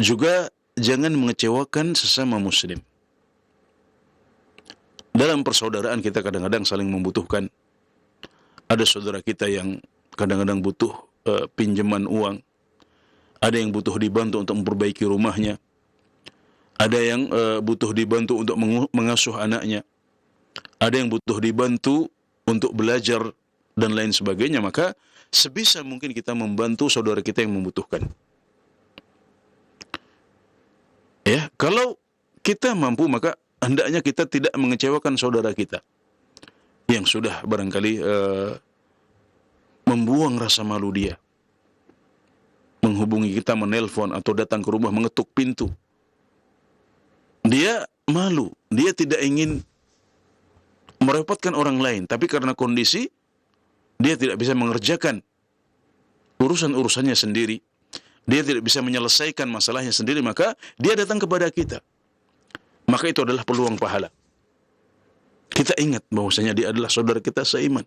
juga jangan mengecewakan sesama muslim. Dalam persaudaraan kita kadang-kadang saling membutuhkan. Ada saudara kita yang kadang-kadang butuh pinjaman uang. Ada yang butuh dibantu untuk memperbaiki rumahnya. Ada yang butuh dibantu untuk mengasuh anaknya. Ada yang butuh dibantu untuk belajar dan lain sebagainya. Maka sebisa mungkin kita membantu saudara kita yang membutuhkan. Ya, kalau kita mampu, maka hendaknya kita tidak mengecewakan saudara kita yang sudah barangkali membuang rasa malu dia, menghubungi kita, menelpon atau datang ke rumah mengetuk pintu. Dia malu, dia tidak ingin merepotkan orang lain, tapi karena kondisi dia tidak bisa mengerjakan urusan-urusannya sendiri, dia tidak bisa menyelesaikan masalahnya sendiri, maka dia datang kepada kita. Maka itu adalah peluang pahala. Kita ingat bahwasanya dia adalah saudara kita seiman.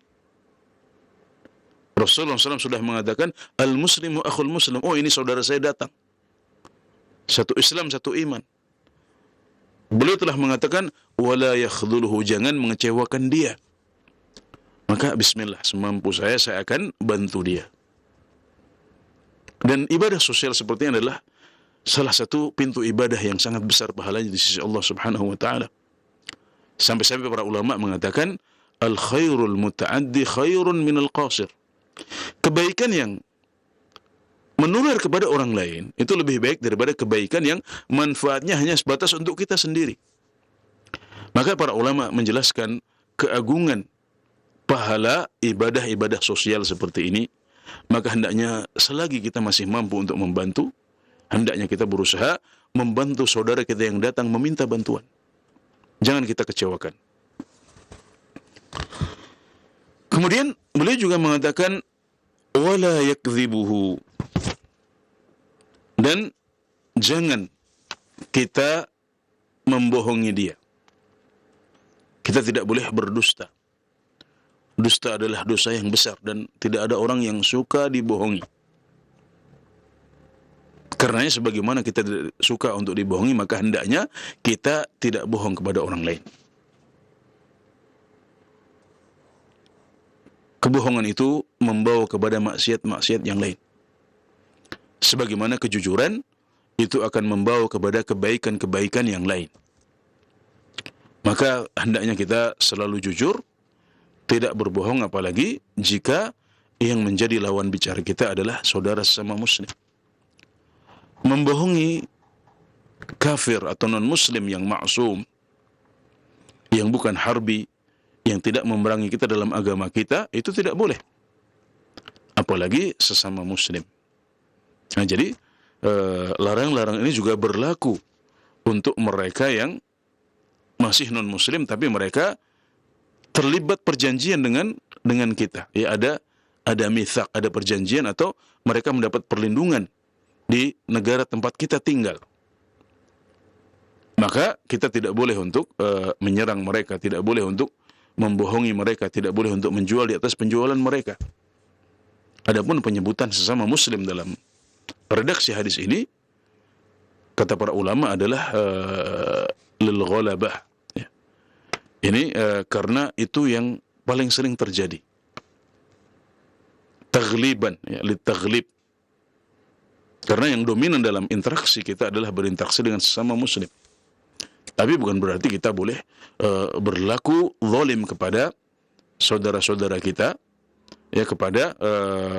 Rasulullah SAW sudah mengatakan, al-muslimu akhul muslim. Oh, ini saudara saya datang. Satu Islam, satu iman. Beliau telah mengatakan, wala yakhdhuluhu, jangan mengecewakan dia. Maka bismillah, semampu saya akan bantu dia. Dan ibadah sosial seperti ini adalah salah satu pintu ibadah yang sangat besar pahalanya di sisi Allah Subhanahu wa taala. Sampai-sampai para ulama mengatakan, al khairul muta'addi khairun minal qasir. Kebaikan yang menular kepada orang lain itu lebih baik daripada kebaikan yang manfaatnya hanya sebatas untuk kita sendiri. Maka para ulama menjelaskan keagungan pahala ibadah-ibadah sosial seperti ini. Maka hendaknya selagi kita masih mampu untuk membantu, hendaknya kita berusaha membantu saudara kita yang datang meminta bantuan. Jangan kita kecewakan. Kemudian beliau juga mengatakan, wala yakdzibuhu, dan jangan kita membohongi dia. Kita tidak boleh berdusta. Dusta adalah dosa yang besar dan tidak ada orang yang suka dibohongi. Karenanya sebagaimana kita tidak suka untuk dibohongi, maka hendaknya kita tidak bohong kepada orang lain. Kebohongan itu membawa kepada maksiat-maksiat yang lain. Sebagaimana kejujuran itu akan membawa kepada kebaikan-kebaikan yang lain. Maka hendaknya kita selalu jujur, tidak berbohong, apalagi jika yang menjadi lawan bicara kita adalah saudara sesama muslim. Membohongi kafir atau non-muslim yang maksum, yang bukan harbi, yang tidak memerangi kita dalam agama kita, itu tidak boleh. Apalagi sesama muslim. Nah, jadi larang-larang ini juga berlaku untuk mereka yang masih non-muslim tapi mereka terlibat perjanjian dengan kita. Ya, ada mitsaq, ada perjanjian, atau mereka mendapat perlindungan di negara tempat kita tinggal. Maka kita tidak boleh untuk menyerang mereka, tidak boleh untuk membohongi mereka, tidak boleh untuk menjual di atas penjualan mereka. Adapun penyebutan sesama muslim dalam redaksi hadis ini, kata para ulama, adalah lil ghalabah. Ini karena itu yang paling sering terjadi. Taghliban, ya, litaghlib. Karena yang dominan dalam interaksi kita adalah berinteraksi dengan sesama muslim. Tapi bukan berarti kita boleh berlaku zalim kepada saudara-saudara kita, ya, kepada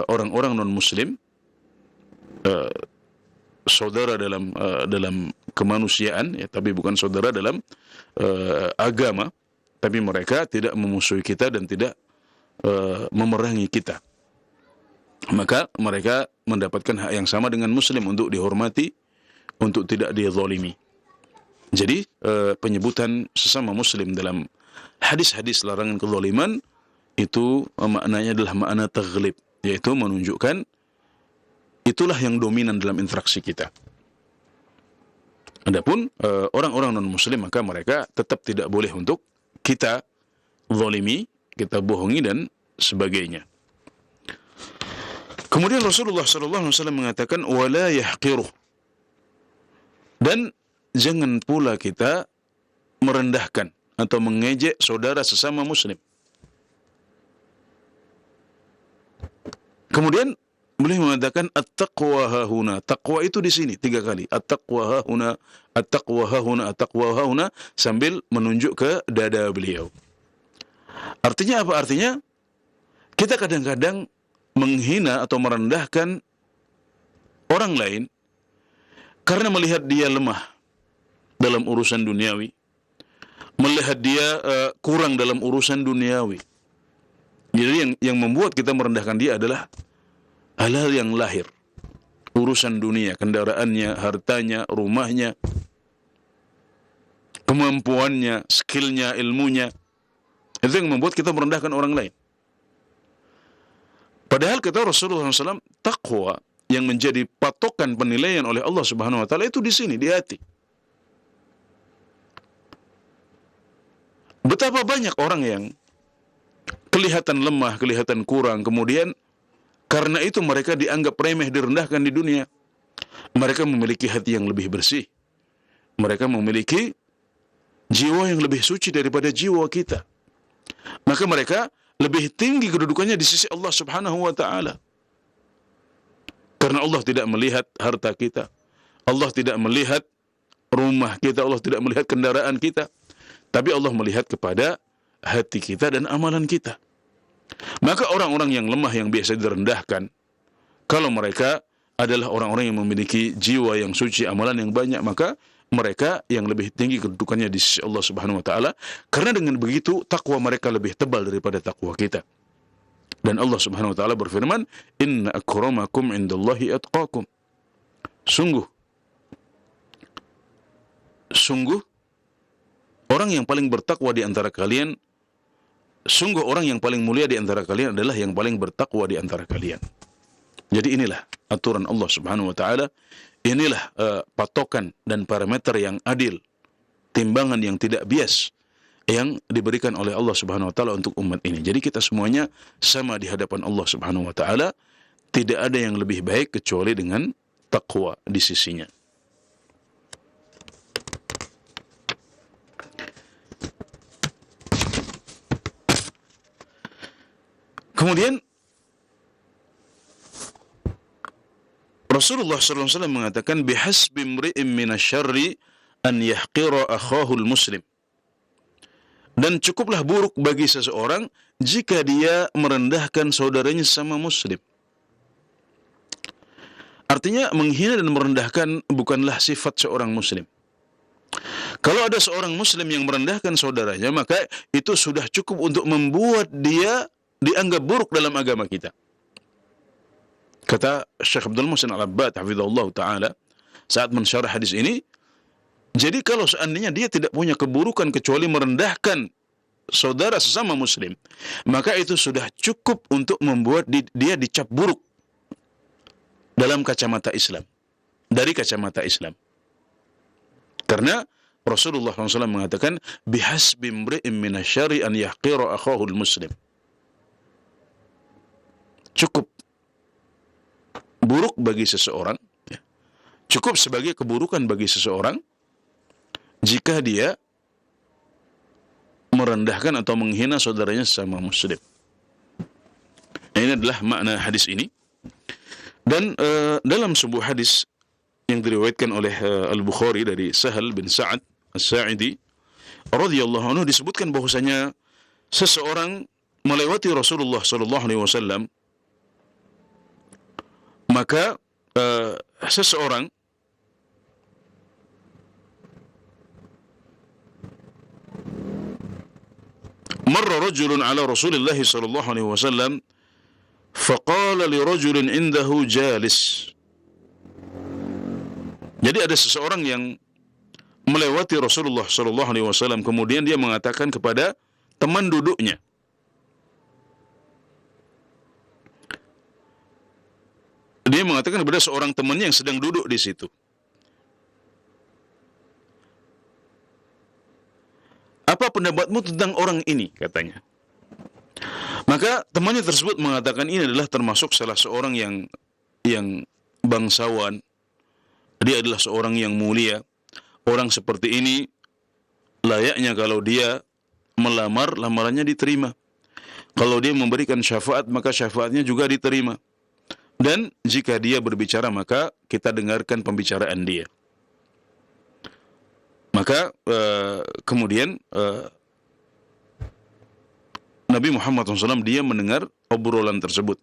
orang-orang non-muslim, saudara dalam kemanusiaan, ya, tapi bukan saudara dalam agama. Tapi mereka tidak memusuhi kita dan tidak memerangi kita. Maka mereka mendapatkan hak yang sama dengan muslim untuk dihormati, untuk tidak dizalimi. Jadi penyebutan sesama muslim dalam hadis-hadis larangan kezaliman itu maknanya adalah makna taghlib, yaitu menunjukkan itulah yang dominan dalam interaksi kita. Adapun orang-orang non-muslim, maka mereka tetap tidak boleh untuk kita zalimi, kita bohongi dan sebagainya. Kemudian Rasulullah SAW mengatakan wala yahqiruh, dan jangan pula kita merendahkan atau mengejek saudara sesama muslim. Kemudian beliau mengatakan at-taqwa hahuna. Taqwa itu di sini 3 kali. At-taqwa hahuna, at-taqwa hahuna, at-taqwa hahuna, sambil menunjuk ke dada beliau. Artinya apa? Artinya kita kadang-kadang menghina atau merendahkan orang lain karena melihat dia lemah dalam urusan duniawi, melihat dia kurang dalam urusan duniawi. Jadi yang membuat kita merendahkan dia adalah hal-hal yang lahir, urusan dunia, kendaraannya, hartanya, rumahnya, kemampuannya, skillnya, ilmunya. Itu yang membuat kita merendahkan orang lain. Padahal kata Rasulullah SAW, taqwa yang menjadi patokan penilaian oleh Allah Subhanahu Wa Taala itu di sini, di hati. Betapa banyak orang yang kelihatan lemah, kelihatan kurang, kemudian karena itu mereka dianggap remeh, direndahkan di dunia. Mereka memiliki hati yang lebih bersih. Mereka memiliki jiwa yang lebih suci daripada jiwa kita. Maka mereka lebih tinggi kedudukannya di sisi Allah Subhanahu Wa Taala. Karena Allah tidak melihat harta kita, Allah tidak melihat rumah kita, Allah tidak melihat kendaraan kita, tapi Allah melihat kepada hati kita dan amalan kita. Maka orang-orang yang lemah, yang biasa direndahkan, kalau mereka adalah orang-orang yang memiliki jiwa yang suci, amalan yang banyak, maka mereka yang lebih tinggi kedudukannya di sisi Allah Subhanahu Wa Taala. Karena dengan begitu takwa mereka lebih tebal daripada takwa kita. Dan Allah Subhanahu Wa Taala berfirman, Inna akramakum indallahi atqakum. Sungguh orang yang paling bertakwa di antara kalian, sungguh orang yang paling mulia di antara kalian adalah yang paling bertakwa di antara kalian. Jadi inilah aturan Allah Subhanahu Wa Taala. Inilah patokan dan parameter yang adil, timbangan yang tidak bias yang diberikan oleh Allah Subhanahu Wa Taala untuk umat ini. Jadi kita semuanya sama di hadapan Allah Subhanahu Wa Taala. Tidak ada yang lebih baik kecuali dengan takwa di sisinya. Kemudian Rasulullah SAW mengatakan bihasbi imri'in minasyarri an yahqira akhahul muslim. Dan cukuplah buruk bagi seseorang jika dia merendahkan saudaranya sama muslim. Artinya menghina dan merendahkan bukanlah sifat seorang muslim. Kalau ada seorang muslim yang merendahkan saudaranya, maka itu sudah cukup untuk membuat dia dianggap buruk dalam agama kita. Kata Syekh Abdul Muhsin Al-Abbad hafizahullah ta'ala saat mensyarah hadis ini, jadi kalau seandainya dia tidak punya keburukan kecuali merendahkan saudara sesama muslim, maka itu sudah cukup untuk membuat dia dicap buruk dalam kacamata Islam, dari kacamata Islam. Karena Rasulullah SAW mengatakan bihasbi imri'in minasyari an yahqira akhahul muslim. Cukup buruk bagi seseorang, cukup sebagai keburukan bagi seseorang jika dia merendahkan atau menghina saudaranya sesama muslim. Ini adalah makna hadis ini. Dan dalam sebuah hadis yang diriwayatkan oleh Al-Bukhari dari Sahal bin Sa'ad As-Sa'idi radhiyallahu anhu disebutkan bahwasanya seseorang melewati Rasulullah sallallahu alaihi wasallam, maka seseorang marra rajulun ala Rasulillah sallallahu alaihi wasallam faqala li rajulin indahu jalis. Jadi ada seseorang yang melewati Rasulullah sallallahu alaihi wasallam, kemudian dia mengatakan kepada teman duduknya, Dia mengatakan kepada seorang temannya yang sedang duduk di situ, "Apa pendapatmu tentang orang ini?" katanya. Maka temannya tersebut mengatakan ini adalah termasuk salah seorang yang bangsawan. Dia adalah seorang yang mulia. Orang seperti ini layaknya kalau dia melamar, lamarannya diterima. Kalau dia memberikan syafaat, maka syafaatnya juga diterima. Dan jika dia berbicara, maka kita dengarkan pembicaraan dia. Maka kemudian Nabi Muhammad SAW dia mendengar obrolan tersebut.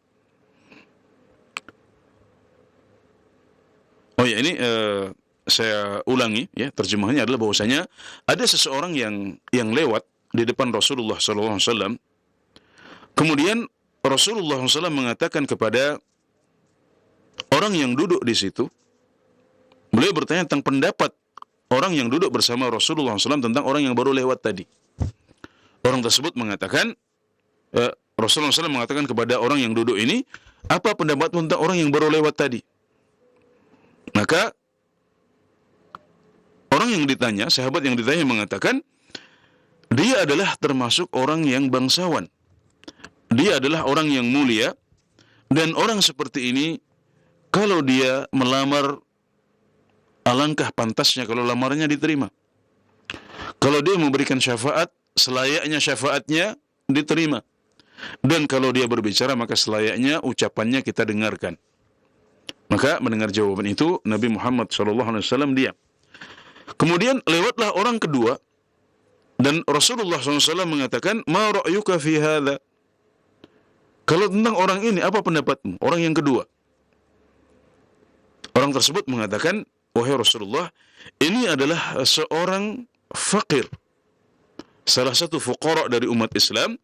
Oh ya, ini saya ulangi ya, terjemahannya adalah bahwasanya ada seseorang yang lewat di depan Rasulullah SAW. Kemudian Rasulullah SAW mengatakan kepada orang yang duduk di situ, beliau bertanya tentang pendapat orang yang duduk bersama Rasulullah SAW tentang orang yang baru lewat tadi. Orang tersebut mengatakan, Rasulullah SAW mengatakan kepada orang yang duduk ini, "Apa pendapatmu tentang orang yang baru lewat tadi?" Maka orang yang ditanya, sahabat yang ditanya mengatakan, dia adalah termasuk orang yang bangsawan. Dia adalah orang yang mulia, dan orang seperti ini kalau dia melamar, alangkah pantasnya kalau lamarannya diterima. Kalau dia memberikan syafaat, selayaknya syafaatnya diterima. Dan kalau dia berbicara, maka selayaknya ucapannya kita dengarkan. Maka mendengar jawaban itu, Nabi Muhammad SAW diam. Kemudian lewatlah orang kedua, dan Rasulullah SAW mengatakan, "Ma ra'yuka fi hadha?" Kalau tentang orang ini, apa pendapatmu? Orang yang kedua. Orang tersebut mengatakan, "Wahai Rasulullah, ini adalah seorang fakir, salah satu fuqara dari umat Islam,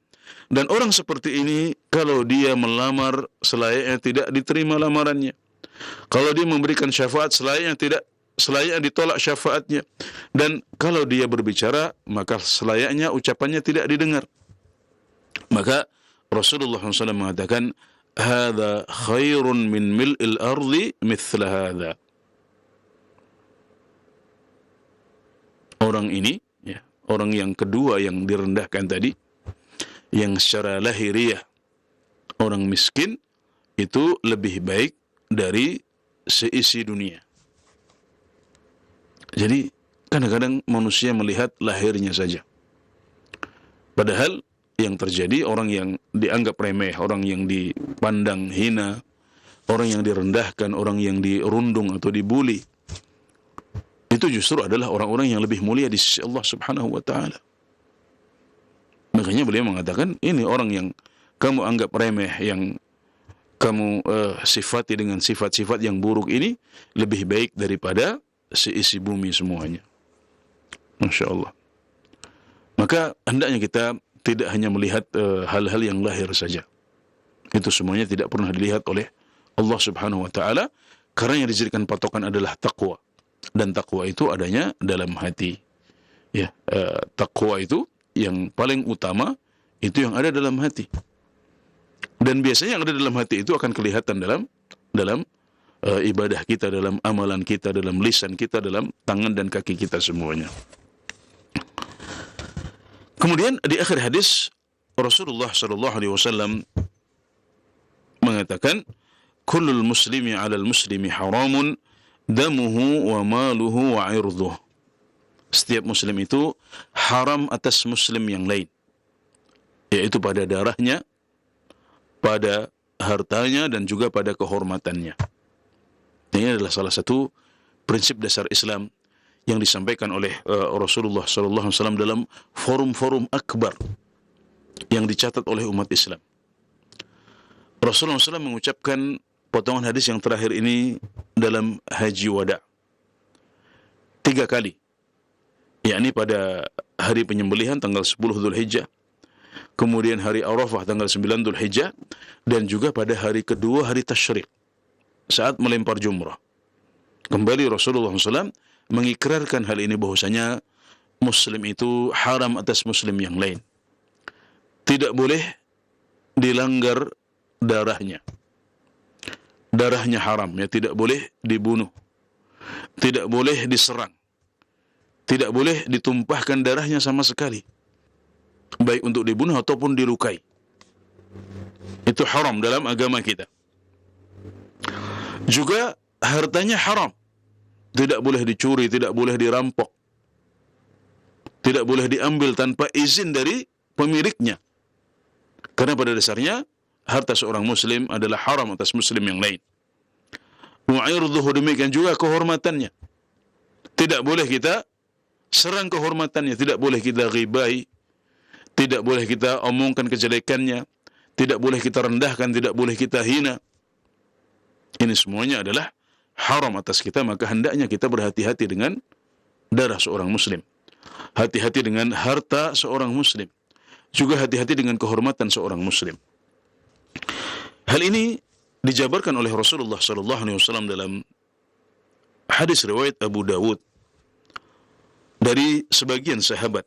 dan orang seperti ini kalau dia melamar, selayaknya tidak diterima lamarannya. Kalau dia memberikan syafaat, selayaknya ditolak syafaatnya. Dan kalau dia berbicara, maka selayaknya ucapannya tidak didengar." Maka Rasulullah SAW mengatakan, "Hadza khairun min mil'il ardi mithla hadza." Orang ini, ya, orang yang kedua yang direndahkan tadi, yang secara lahiriah orang miskin, itu lebih baik dari seisi dunia. Jadi kadang-kadang manusia melihat lahirnya saja. Padahal yang terjadi, orang yang dianggap remeh, orang yang dipandang hina, orang yang direndahkan, orang yang dirundung atau dibuli, itu justru adalah orang-orang yang lebih mulia di sisi Allah Subhanahu wa taala. Makanya beliau mengatakan, ini orang yang kamu anggap remeh, yang kamu sifati dengan sifat-sifat yang buruk ini, lebih baik daripada seisi bumi semuanya. Masya Allah. Maka hendaknya kita tidak hanya melihat hal-hal yang lahir saja. Itu semuanya tidak pernah dilihat oleh Allah Subhanahu wa taala, karena yang dijadikan patokan adalah takwa. Dan takwa itu adanya dalam hati. Ya, takwa itu yang paling utama, itu yang ada dalam hati. Dan biasanya yang ada dalam hati itu akan kelihatan dalam ibadah kita, dalam amalan kita, dalam lisan kita, dalam tangan dan kaki kita semuanya. Kemudian di akhir hadis Rasulullah SAW mengatakan, "Kullul muslimi 'alal muslimi haramun damuhu wa maluhu wa 'irduhu." Setiap muslim itu haram atas muslim yang lain, yaitu pada darahnya, pada hartanya, dan juga pada kehormatannya. Ini adalah salah satu prinsip dasar Islam yang disampaikan oleh Rasulullah SAW dalam forum-forum akbar yang dicatat oleh umat Islam. Rasulullah SAW mengucapkan potongan hadis yang terakhir ini dalam haji wada 3 kali, yakni pada hari penyembelihan tanggal 10 Dzulhijjah, kemudian hari Arafah tanggal 9 Dzulhijjah, dan juga pada hari kedua, hari Tasyrik, saat melempar jumrah. Kembali Rasulullah SAW mengikrarkan hal ini, bahwasanya muslim itu haram atas muslim yang lain. Tidak boleh dilanggar darahnya, darahnya haram, ya, tidak boleh dibunuh, tidak boleh diserang, tidak boleh ditumpahkan darahnya sama sekali, baik untuk dibunuh ataupun dilukai. Itu haram dalam agama kita. Juga hartanya haram, tidak boleh dicuri, tidak boleh dirampok, tidak boleh diambil tanpa izin dari pemiliknya. Karena pada dasarnya harta seorang muslim adalah haram atas muslim yang lain. Wa irduhu, demikian juga kehormatannya. Tidak boleh kita serang kehormatannya, tidak boleh kita ghibai, tidak boleh kita omongkan kejelekannya, tidak boleh kita rendahkan, tidak boleh kita hina. Ini semuanya adalah haram atas kita, maka hendaknya kita berhati-hati dengan darah seorang muslim. Hati-hati dengan harta seorang muslim. Juga hati-hati dengan kehormatan seorang muslim. Hal ini dijabarkan oleh Rasulullah SAW dalam hadis riwayat Abu Dawud dari sebagian sahabat,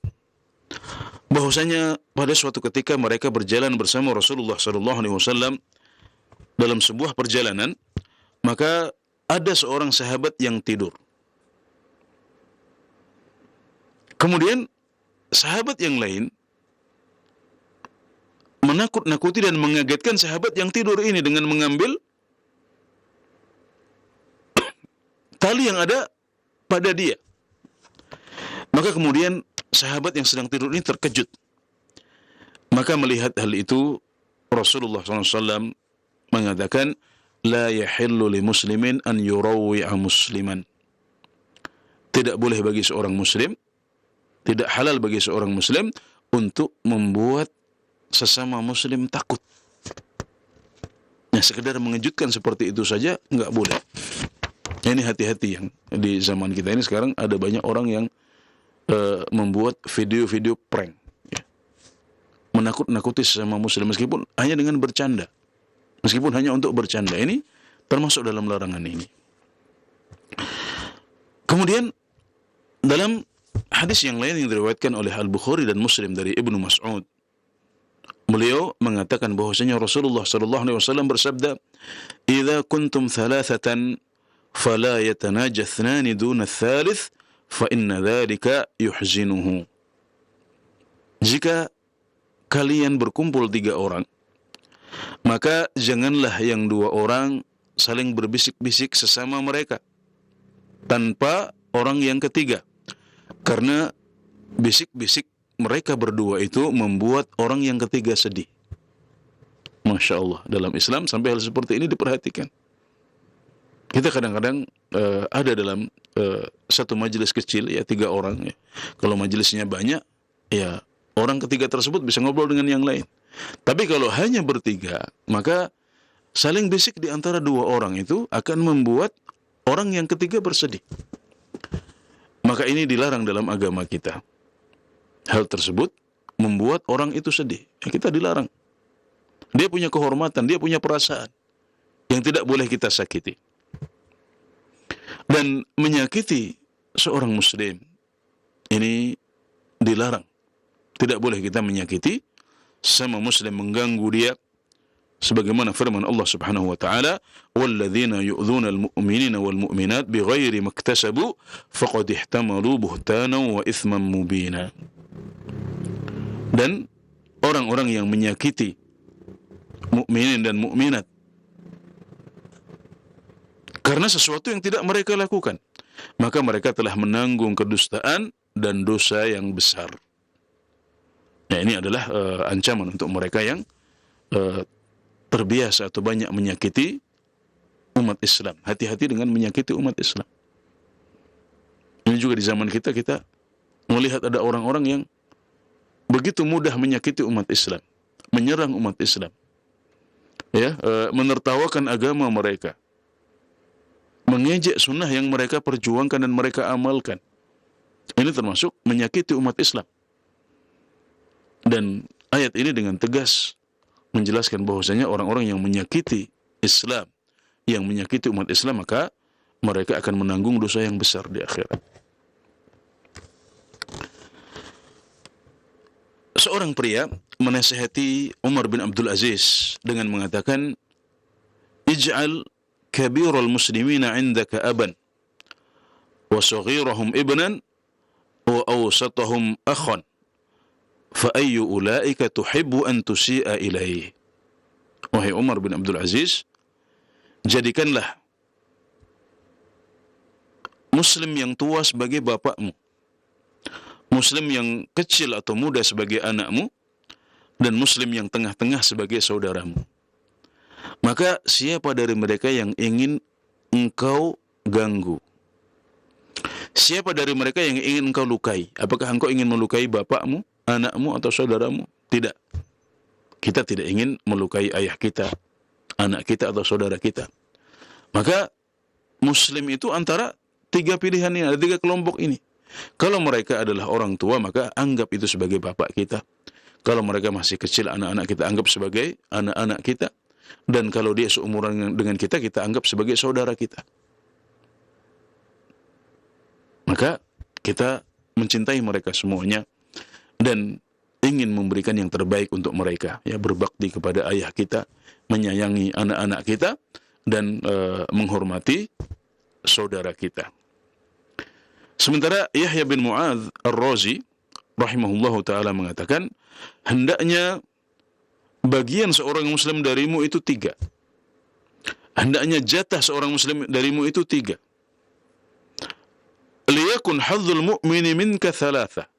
bahwasanya pada suatu ketika mereka berjalan bersama Rasulullah SAW dalam sebuah perjalanan, maka ada seorang sahabat yang tidur. Kemudian sahabat yang lain menakut-nakuti dan mengagetkan sahabat yang tidur ini dengan mengambil tali yang ada pada dia. Maka kemudian sahabat yang sedang tidur ini terkejut. Maka melihat hal itu, Rasulullah SAW mengatakan, la yahillu li muslimin an yurawwi'a musliman. Tidak boleh bagi seorang muslim, tidak halal bagi seorang muslim untuk membuat sesama muslim takut. Nah, sekedar mengejutkan seperti itu saja enggak boleh. Ini hati-hati yang di zaman kita ini sekarang ada banyak orang yang membuat video-video prank, ya, menakut-nakuti sesama muslim meskipun hanya dengan bercanda, meskipun hanya untuk bercanda. Ini termasuk dalam larangan ini. Kemudian dalam hadis yang lain yang diriwayatkan oleh Al-Bukhari dan Muslim dari Ibnu Mas'ud, beliau mengatakan bahwasanya Rasulullah SAW bersabda, "Idza kuntum thalathatan fala yatanajathnan duna ats-tsalits fa inna dzalika yuhzinuhu." Jika kalian berkumpul 3 orang, maka janganlah yang 2 orang saling berbisik-bisik sesama mereka tanpa orang yang ketiga, karena bisik-bisik mereka berdua itu membuat orang yang ketiga sedih. Masya Allah, dalam Islam sampai hal seperti ini diperhatikan. Kita kadang-kadang ada dalam satu majelis kecil, ya 3 orang. Ya. Kalau majelisnya banyak, ya orang ketiga tersebut bisa ngobrol dengan yang lain. Tapi kalau hanya bertiga, maka saling bisik di antara 2 orang itu akan membuat orang yang ketiga bersedih. Maka ini dilarang dalam agama kita. Hal tersebut membuat orang itu sedih. Ya, kita dilarang. Dia punya kehormatan, dia punya perasaan yang tidak boleh kita sakiti. Dan menyakiti seorang muslim ini dilarang. Tidak boleh kita menyakiti sama muslim, mengganggu dia, sebagaimana firman Allah Subhanahu wa taala, "Walladzina yu'dzuna al-mu'minina wal mu'minat bighairi maktasabu faqad ihtamalu buhtanan wa itsman mubina." Dan orang-orang yang menyakiti mukminin dan mukminat karena sesuatu yang tidak mereka lakukan, maka mereka telah menanggung kedustaan dan dosa yang besar. Nah, ini adalah ancaman untuk mereka yang terbiasa atau banyak menyakiti umat Islam. Hati-hati dengan menyakiti umat Islam. Ini juga di zaman kita melihat ada orang-orang yang begitu mudah menyakiti umat Islam, menyerang umat Islam, ya, menertawakan agama mereka, mengejek sunnah yang mereka perjuangkan dan mereka amalkan. Ini termasuk menyakiti umat Islam. Dan ayat ini dengan tegas menjelaskan bahwasanya orang-orang yang menyakiti Islam, yang menyakiti umat Islam, maka mereka akan menanggung dosa yang besar di akhirat. Seorang pria menasihati Umar bin Abdul Aziz dengan mengatakan, "Ij'al kabiral muslimina 'indaka aban wa saghirahum ibnan wa awsatahum akhan fa ayyu ulaika tuhibbu an tusi'a ilaihi. Wahai Umar bin Abdul Aziz, jadikanlah muslim yang tua sebagai bapakmu, muslim yang kecil atau muda sebagai anakmu, dan muslim yang tengah-tengah sebagai saudaramu. Maka siapa dari mereka yang ingin engkau ganggu? Siapa dari mereka yang ingin engkau lukai? Apakah engkau ingin melukai bapakmu, anakmu, atau saudaramu? Tidak. Kita tidak ingin melukai ayah kita, anak kita, atau saudara kita. Maka muslim itu antara tiga pilihan ini, ada tiga kelompok ini. Kalau mereka adalah orang tua, maka anggap itu sebagai bapak kita. Kalau mereka masih kecil, anak-anak kita anggap sebagai anak-anak kita. Dan kalau dia seumuran dengan kita, kita anggap sebagai saudara kita. Maka kita mencintai mereka semuanya dan ingin memberikan yang terbaik untuk mereka, ya, berbakti kepada ayah kita, menyayangi anak-anak kita, dan menghormati saudara kita. Sementara Yahya bin Mu'adz Ar-Razi rahimahullahu ta'ala mengatakan, hendaknya bagian seorang muslim darimu itu 3. Hendaknya jatah seorang muslim darimu itu 3. Liyakun hadzul mu'mini minka 3.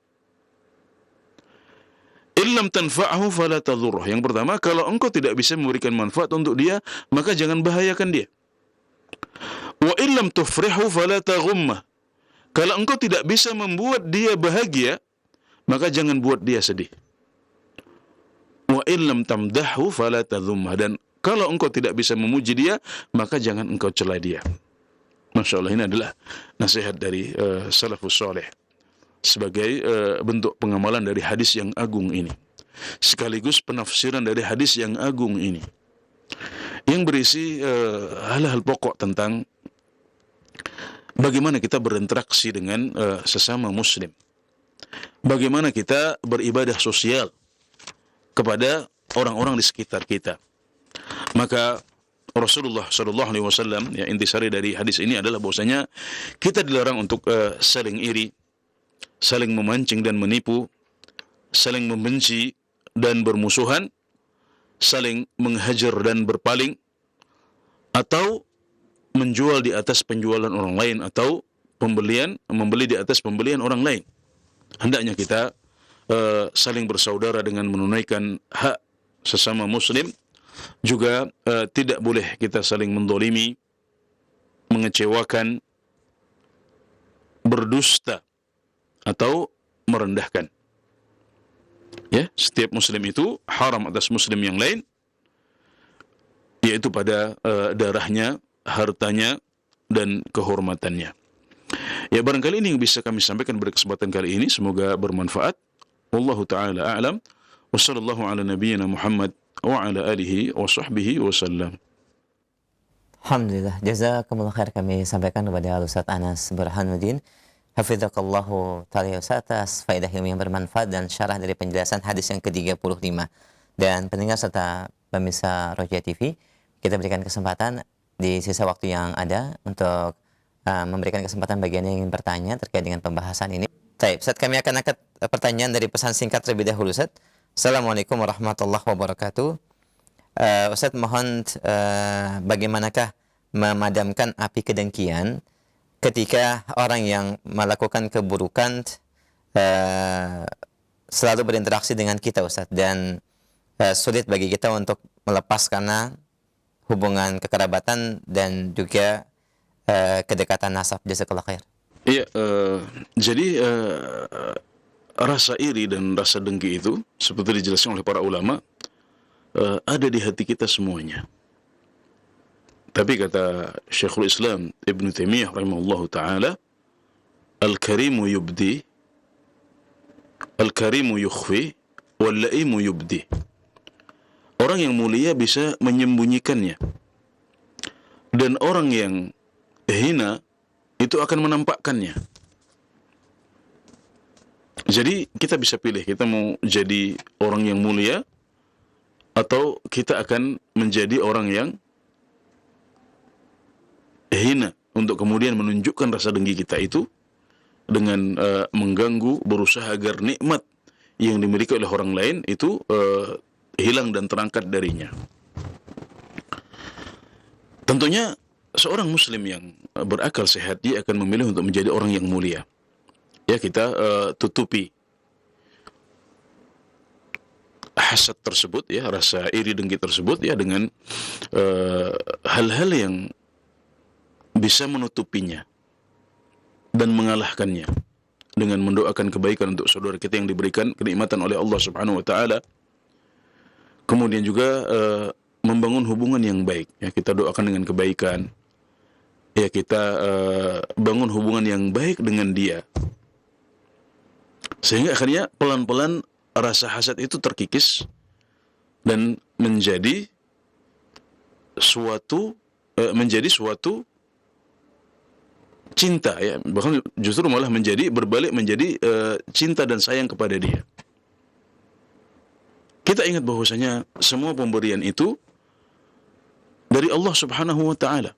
Illam tanfa'ahu fala tadhurruh. Yang pertama, kalau engkau tidak bisa memberikan manfaat untuk dia, maka jangan bahayakan dia. Wa illam tufrihu fala taghummah. Kalau engkau tidak bisa membuat dia bahagia, maka jangan buat dia sedih. Wa illam tamdahu fala tadhummah. Dan kalau engkau tidak bisa memuji dia, maka jangan engkau cela dia. Masya Allah, ini adalah nasihat dari salafus saleh sebagai bentuk pengamalan dari hadis yang agung ini, sekaligus penafsiran dari hadis yang agung ini, yang berisi hal-hal pokok tentang bagaimana kita berinteraksi dengan sesama muslim, bagaimana kita beribadah sosial kepada orang-orang di sekitar kita. Maka Rasulullah sallallahu alaihi wasallam, ya, intisari dari hadis ini adalah bahwasanya kita dilarang untuk saling iri, saling memancing dan menipu, saling membenci dan bermusuhan, saling menghajar dan berpaling, atau menjual di atas penjualan orang lain, atau membeli di atas pembelian orang lain. Hendaknya kita saling bersaudara dengan menunaikan hak sesama muslim. Juga tidak boleh kita saling mendolimi, mengecewakan, berdusta, atau merendahkan. Ya, setiap muslim itu haram atas muslim yang lain, yaitu pada darahnya, hartanya, dan kehormatannya. Ya, barangkali ini yang bisa kami sampaikan pada kesempatan kali ini. Semoga bermanfaat. Wallahu ta'ala a'lam. Wa sallallahu ala nabiyyina Muhammad wa ala alihi wa sahbihi wa sallam. Alhamdulillah, jazakumullah khair kami sampaikan kepada Ustaz Anas Burhanuddin. Hafizakallahu ta'ala Ustaz atas faedah ilmu yang bermanfaat dan syarah dari penjelasan hadis yang ke-35. Dan pendengar serta pemirsa Roja TV, kita berikan kesempatan di sisa waktu yang ada untuk memberikan kesempatan bagi Anda yang ingin bertanya terkait dengan pembahasan ini. Baik, Ustaz, kami akan angkat pertanyaan dari pesan singkat terlebih dahulu, Ustaz. Assalamualaikum warahmatullahi wabarakatuh. Ustaz, mohon bagaimanakah memadamkan api kedengkian ketika orang yang melakukan keburukan selalu berinteraksi dengan kita, Ustaz, dan sulit bagi kita untuk melepas karena hubungan kekerabatan dan juga kedekatan nasab. Jazakallah khair. Iya, jadi rasa iri dan rasa dengki itu seperti dijelaskan oleh para ulama ada di hati kita semuanya. Tapi kata Syekhul Islam Ibn Taimiyah rahimahullahu ta'ala, Al-Karimu yubdi, Al-Karimu yukhfi, Wal-Laimu yubdi. Orang yang mulia bisa menyembunyikannya, dan orang yang hina itu akan menampakkannya. Jadi kita bisa pilih, kita mau jadi orang yang mulia atau kita akan menjadi orang yang untuk kemudian menunjukkan rasa dengki kita itu dengan mengganggu, berusaha agar nikmat yang dimiliki oleh orang lain itu hilang dan terangkat darinya. Tentunya seorang muslim yang berakal sehat, dia akan memilih untuk menjadi orang yang mulia. Ya, kita tutupi hasad tersebut, ya, rasa iri dengki tersebut, ya, dengan hal-hal yang bisa menutupinya dan mengalahkannya, dengan mendoakan kebaikan untuk saudara kita yang diberikan kenikmatan oleh Allah Subhanahu wa taala. Kemudian juga membangun hubungan yang baik, ya, kita doakan dengan kebaikan. Ya, kita bangun hubungan yang baik dengan dia. Sehingga akhirnya pelan-pelan rasa hasad itu terkikis dan menjadi suatu cinta, ya, bahkan justru malah berbalik menjadi cinta dan sayang kepada dia. Kita ingat bahwasanya semua pemberian itu dari Allah Subhanahu wa taala.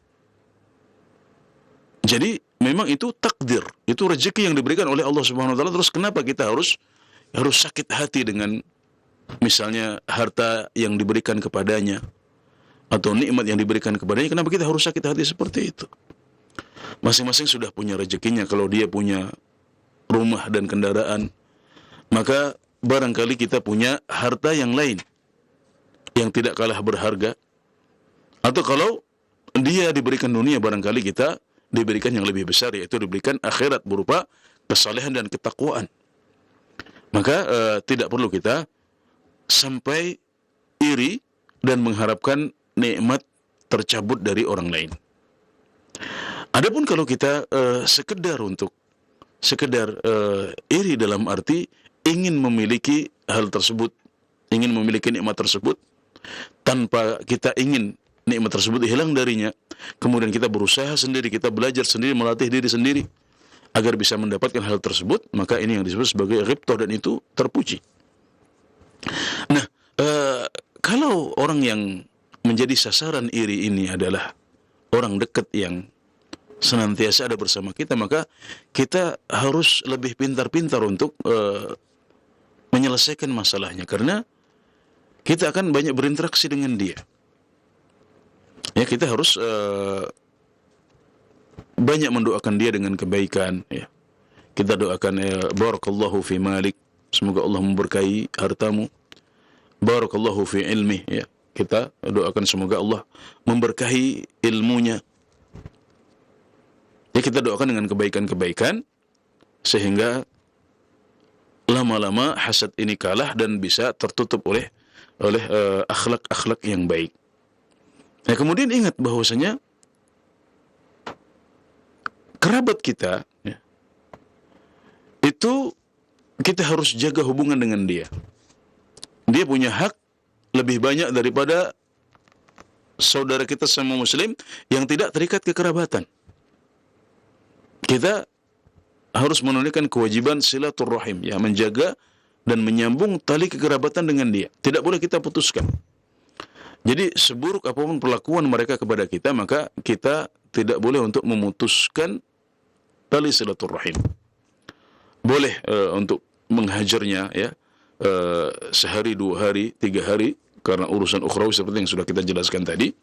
Jadi memang itu takdir, itu rezeki yang diberikan oleh Allah Subhanahu wa taala. Terus kenapa kita harus sakit hati dengan misalnya harta yang diberikan kepadanya atau nikmat yang diberikan kepadanya? Kenapa kita harus sakit hati seperti itu? Masing-masing sudah punya rezekinya. Kalau dia punya rumah dan kendaraan, maka barangkali kita punya harta yang lain yang tidak kalah berharga. Atau kalau dia diberikan dunia, barangkali kita diberikan yang lebih besar, yaitu diberikan akhirat berupa kesalehan dan ketakwaan. Maka tidak perlu kita sampai iri dan mengharapkan nikmat tercabut dari orang lain. Adapun kalau kita sekedar iri dalam arti ingin memiliki hal tersebut, ingin memiliki nikmat tersebut, tanpa kita ingin nikmat tersebut hilang darinya, kemudian kita berusaha sendiri, kita belajar sendiri, melatih diri sendiri agar bisa mendapatkan hal tersebut, maka ini yang disebut sebagai ghibthah, dan itu terpuji. Nah, kalau orang yang menjadi sasaran iri ini adalah orang dekat yang senantiasa ada bersama kita, maka kita harus lebih pintar-pintar untuk menyelesaikan masalahnya, karena kita akan banyak berinteraksi dengan dia. Ya, kita harus banyak mendoakan dia dengan kebaikan, ya. Kita doakan, barakallahu fi malik, semoga Allah memberkahi hartamu. Barakallahu fi ilmi, ya. Kita doakan semoga Allah memberkahi ilmunya. Ya, kita doakan dengan kebaikan-kebaikan sehingga lama-lama hasad ini kalah dan bisa tertutup oleh akhlak-akhlak yang baik. Nah, kemudian ingat bahwasanya kerabat kita, ya, itu kita harus jaga hubungan dengan dia. Dia punya hak lebih banyak daripada saudara kita sama muslim yang tidak terikat kekerabatan. Kita harus menunaikan kewajiban silaturrahim, ya, menjaga dan menyambung tali kekerabatan dengan dia. Tidak boleh kita putuskan. Jadi seburuk apapun perlakuan mereka kepada kita, maka kita tidak boleh untuk memutuskan tali silaturrahim. Boleh untuk menghajarnya, ya, sehari, 2 hari, 3 hari karena urusan ukhrawi seperti yang sudah kita jelaskan tadi.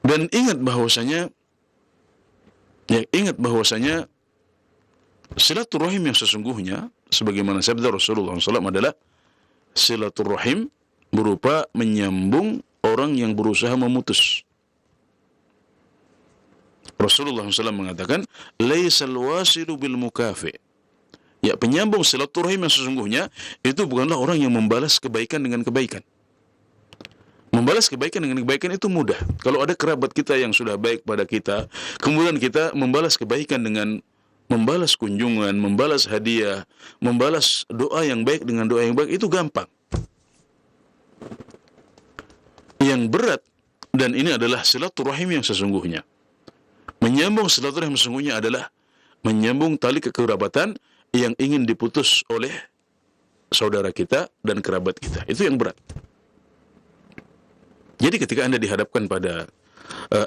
Dan ingat bahwasanya silaturrahim yang sesungguhnya, sebagaimana sabda Rasulullah SAW, adalah silaturrahim berupa menyambung orang yang berusaha memutus. Rasulullah SAW mengatakan, laisal wasilu bil mukafi. Ya, penyambung silaturrahim yang sesungguhnya itu bukanlah orang yang membalas kebaikan dengan kebaikan. Membalas kebaikan dengan kebaikan itu mudah. Kalau ada kerabat kita yang sudah baik pada kita, kemudian kita membalas kebaikan dengan membalas kunjungan, membalas hadiah, membalas doa yang baik dengan doa yang baik, itu gampang. Yang berat, dan ini adalah silaturahim yang sesungguhnya. Menyambung silaturahim yang sesungguhnya adalah menyambung tali kekerabatan yang ingin diputus oleh saudara kita dan kerabat kita. Itu yang berat. Jadi ketika Anda dihadapkan pada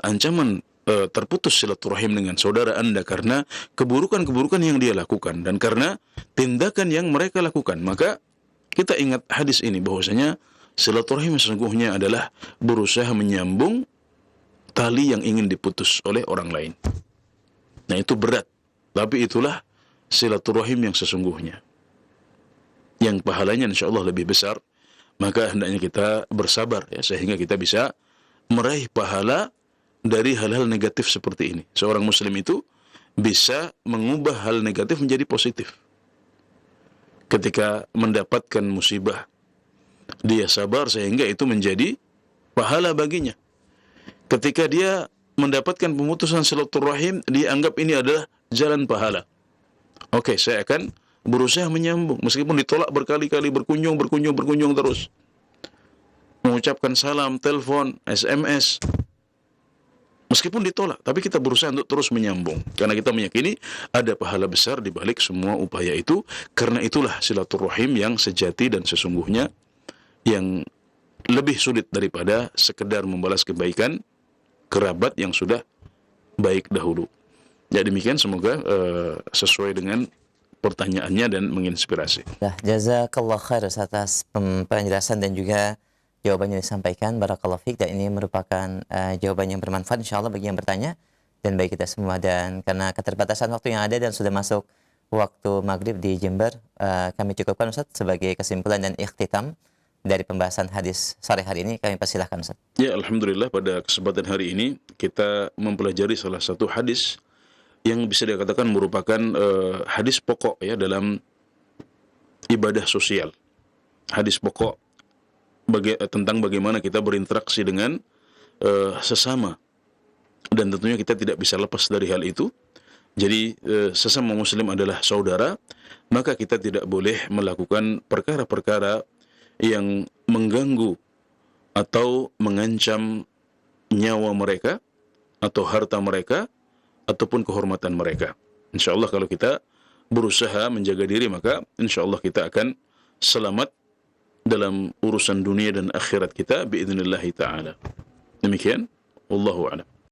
ancaman terputus silaturahim dengan saudara Anda karena keburukan-keburukan yang dia lakukan dan karena tindakan yang mereka lakukan, maka kita ingat hadis ini bahwasanya silaturahim sesungguhnya adalah berusaha menyambung tali yang ingin diputus oleh orang lain. Nah, itu berat, tapi itulah silaturahim yang sesungguhnya, yang pahalanya insyaallah lebih besar. Maka hendaknya kita bersabar ya, sehingga kita bisa meraih pahala dari hal-hal negatif seperti ini. Seorang muslim itu bisa mengubah hal negatif menjadi positif. Ketika mendapatkan musibah, dia sabar sehingga itu menjadi pahala baginya. Ketika dia mendapatkan pemutusan silaturahim, dia anggap ini adalah jalan pahala. Oke, saya akan berusaha menyambung meskipun ditolak berkali-kali, berkunjung terus. Mengucapkan salam, telepon, SMS, meskipun ditolak, tapi kita berusaha untuk terus menyambung karena kita meyakini ada pahala besar di balik semua upaya itu. Karena itulah silaturahim yang sejati dan sesungguhnya, yang lebih sulit daripada sekedar membalas kebaikan kerabat yang sudah baik dahulu. Ya, demikian, semoga sesuai dengan pertanyaannya dan menginspirasi. Nah, jazakallah khair atas penjelasan dan juga jawaban yang disampaikan. Barakallahu fiik, dan ini merupakan jawaban yang bermanfaat insyaallah bagi yang bertanya dan bagi kita semua. Dan karena keterbatasan waktu yang ada dan sudah masuk waktu maghrib di Jember, kami cukupkan Ustaz sebagai kesimpulan dan ikhtitam dari pembahasan hadis sore hari ini. Kami persilahkan Ustaz. Ya, alhamdulillah pada kesempatan hari ini kita mempelajari salah satu hadis yang bisa dikatakan merupakan hadis pokok ya dalam ibadah sosial. Hadis pokok tentang bagaimana kita berinteraksi dengan sesama, dan tentunya kita tidak bisa lepas dari hal itu. Jadi sesama muslim adalah saudara, maka kita tidak boleh melakukan perkara-perkara yang mengganggu atau mengancam nyawa mereka atau harta mereka ataupun kehormatan mereka. Insyaallah kalau kita berusaha menjaga diri, maka insyaallah kita akan selamat dalam urusan dunia dan akhirat kita biidznillah taala. Demikian, wallahu a'lam.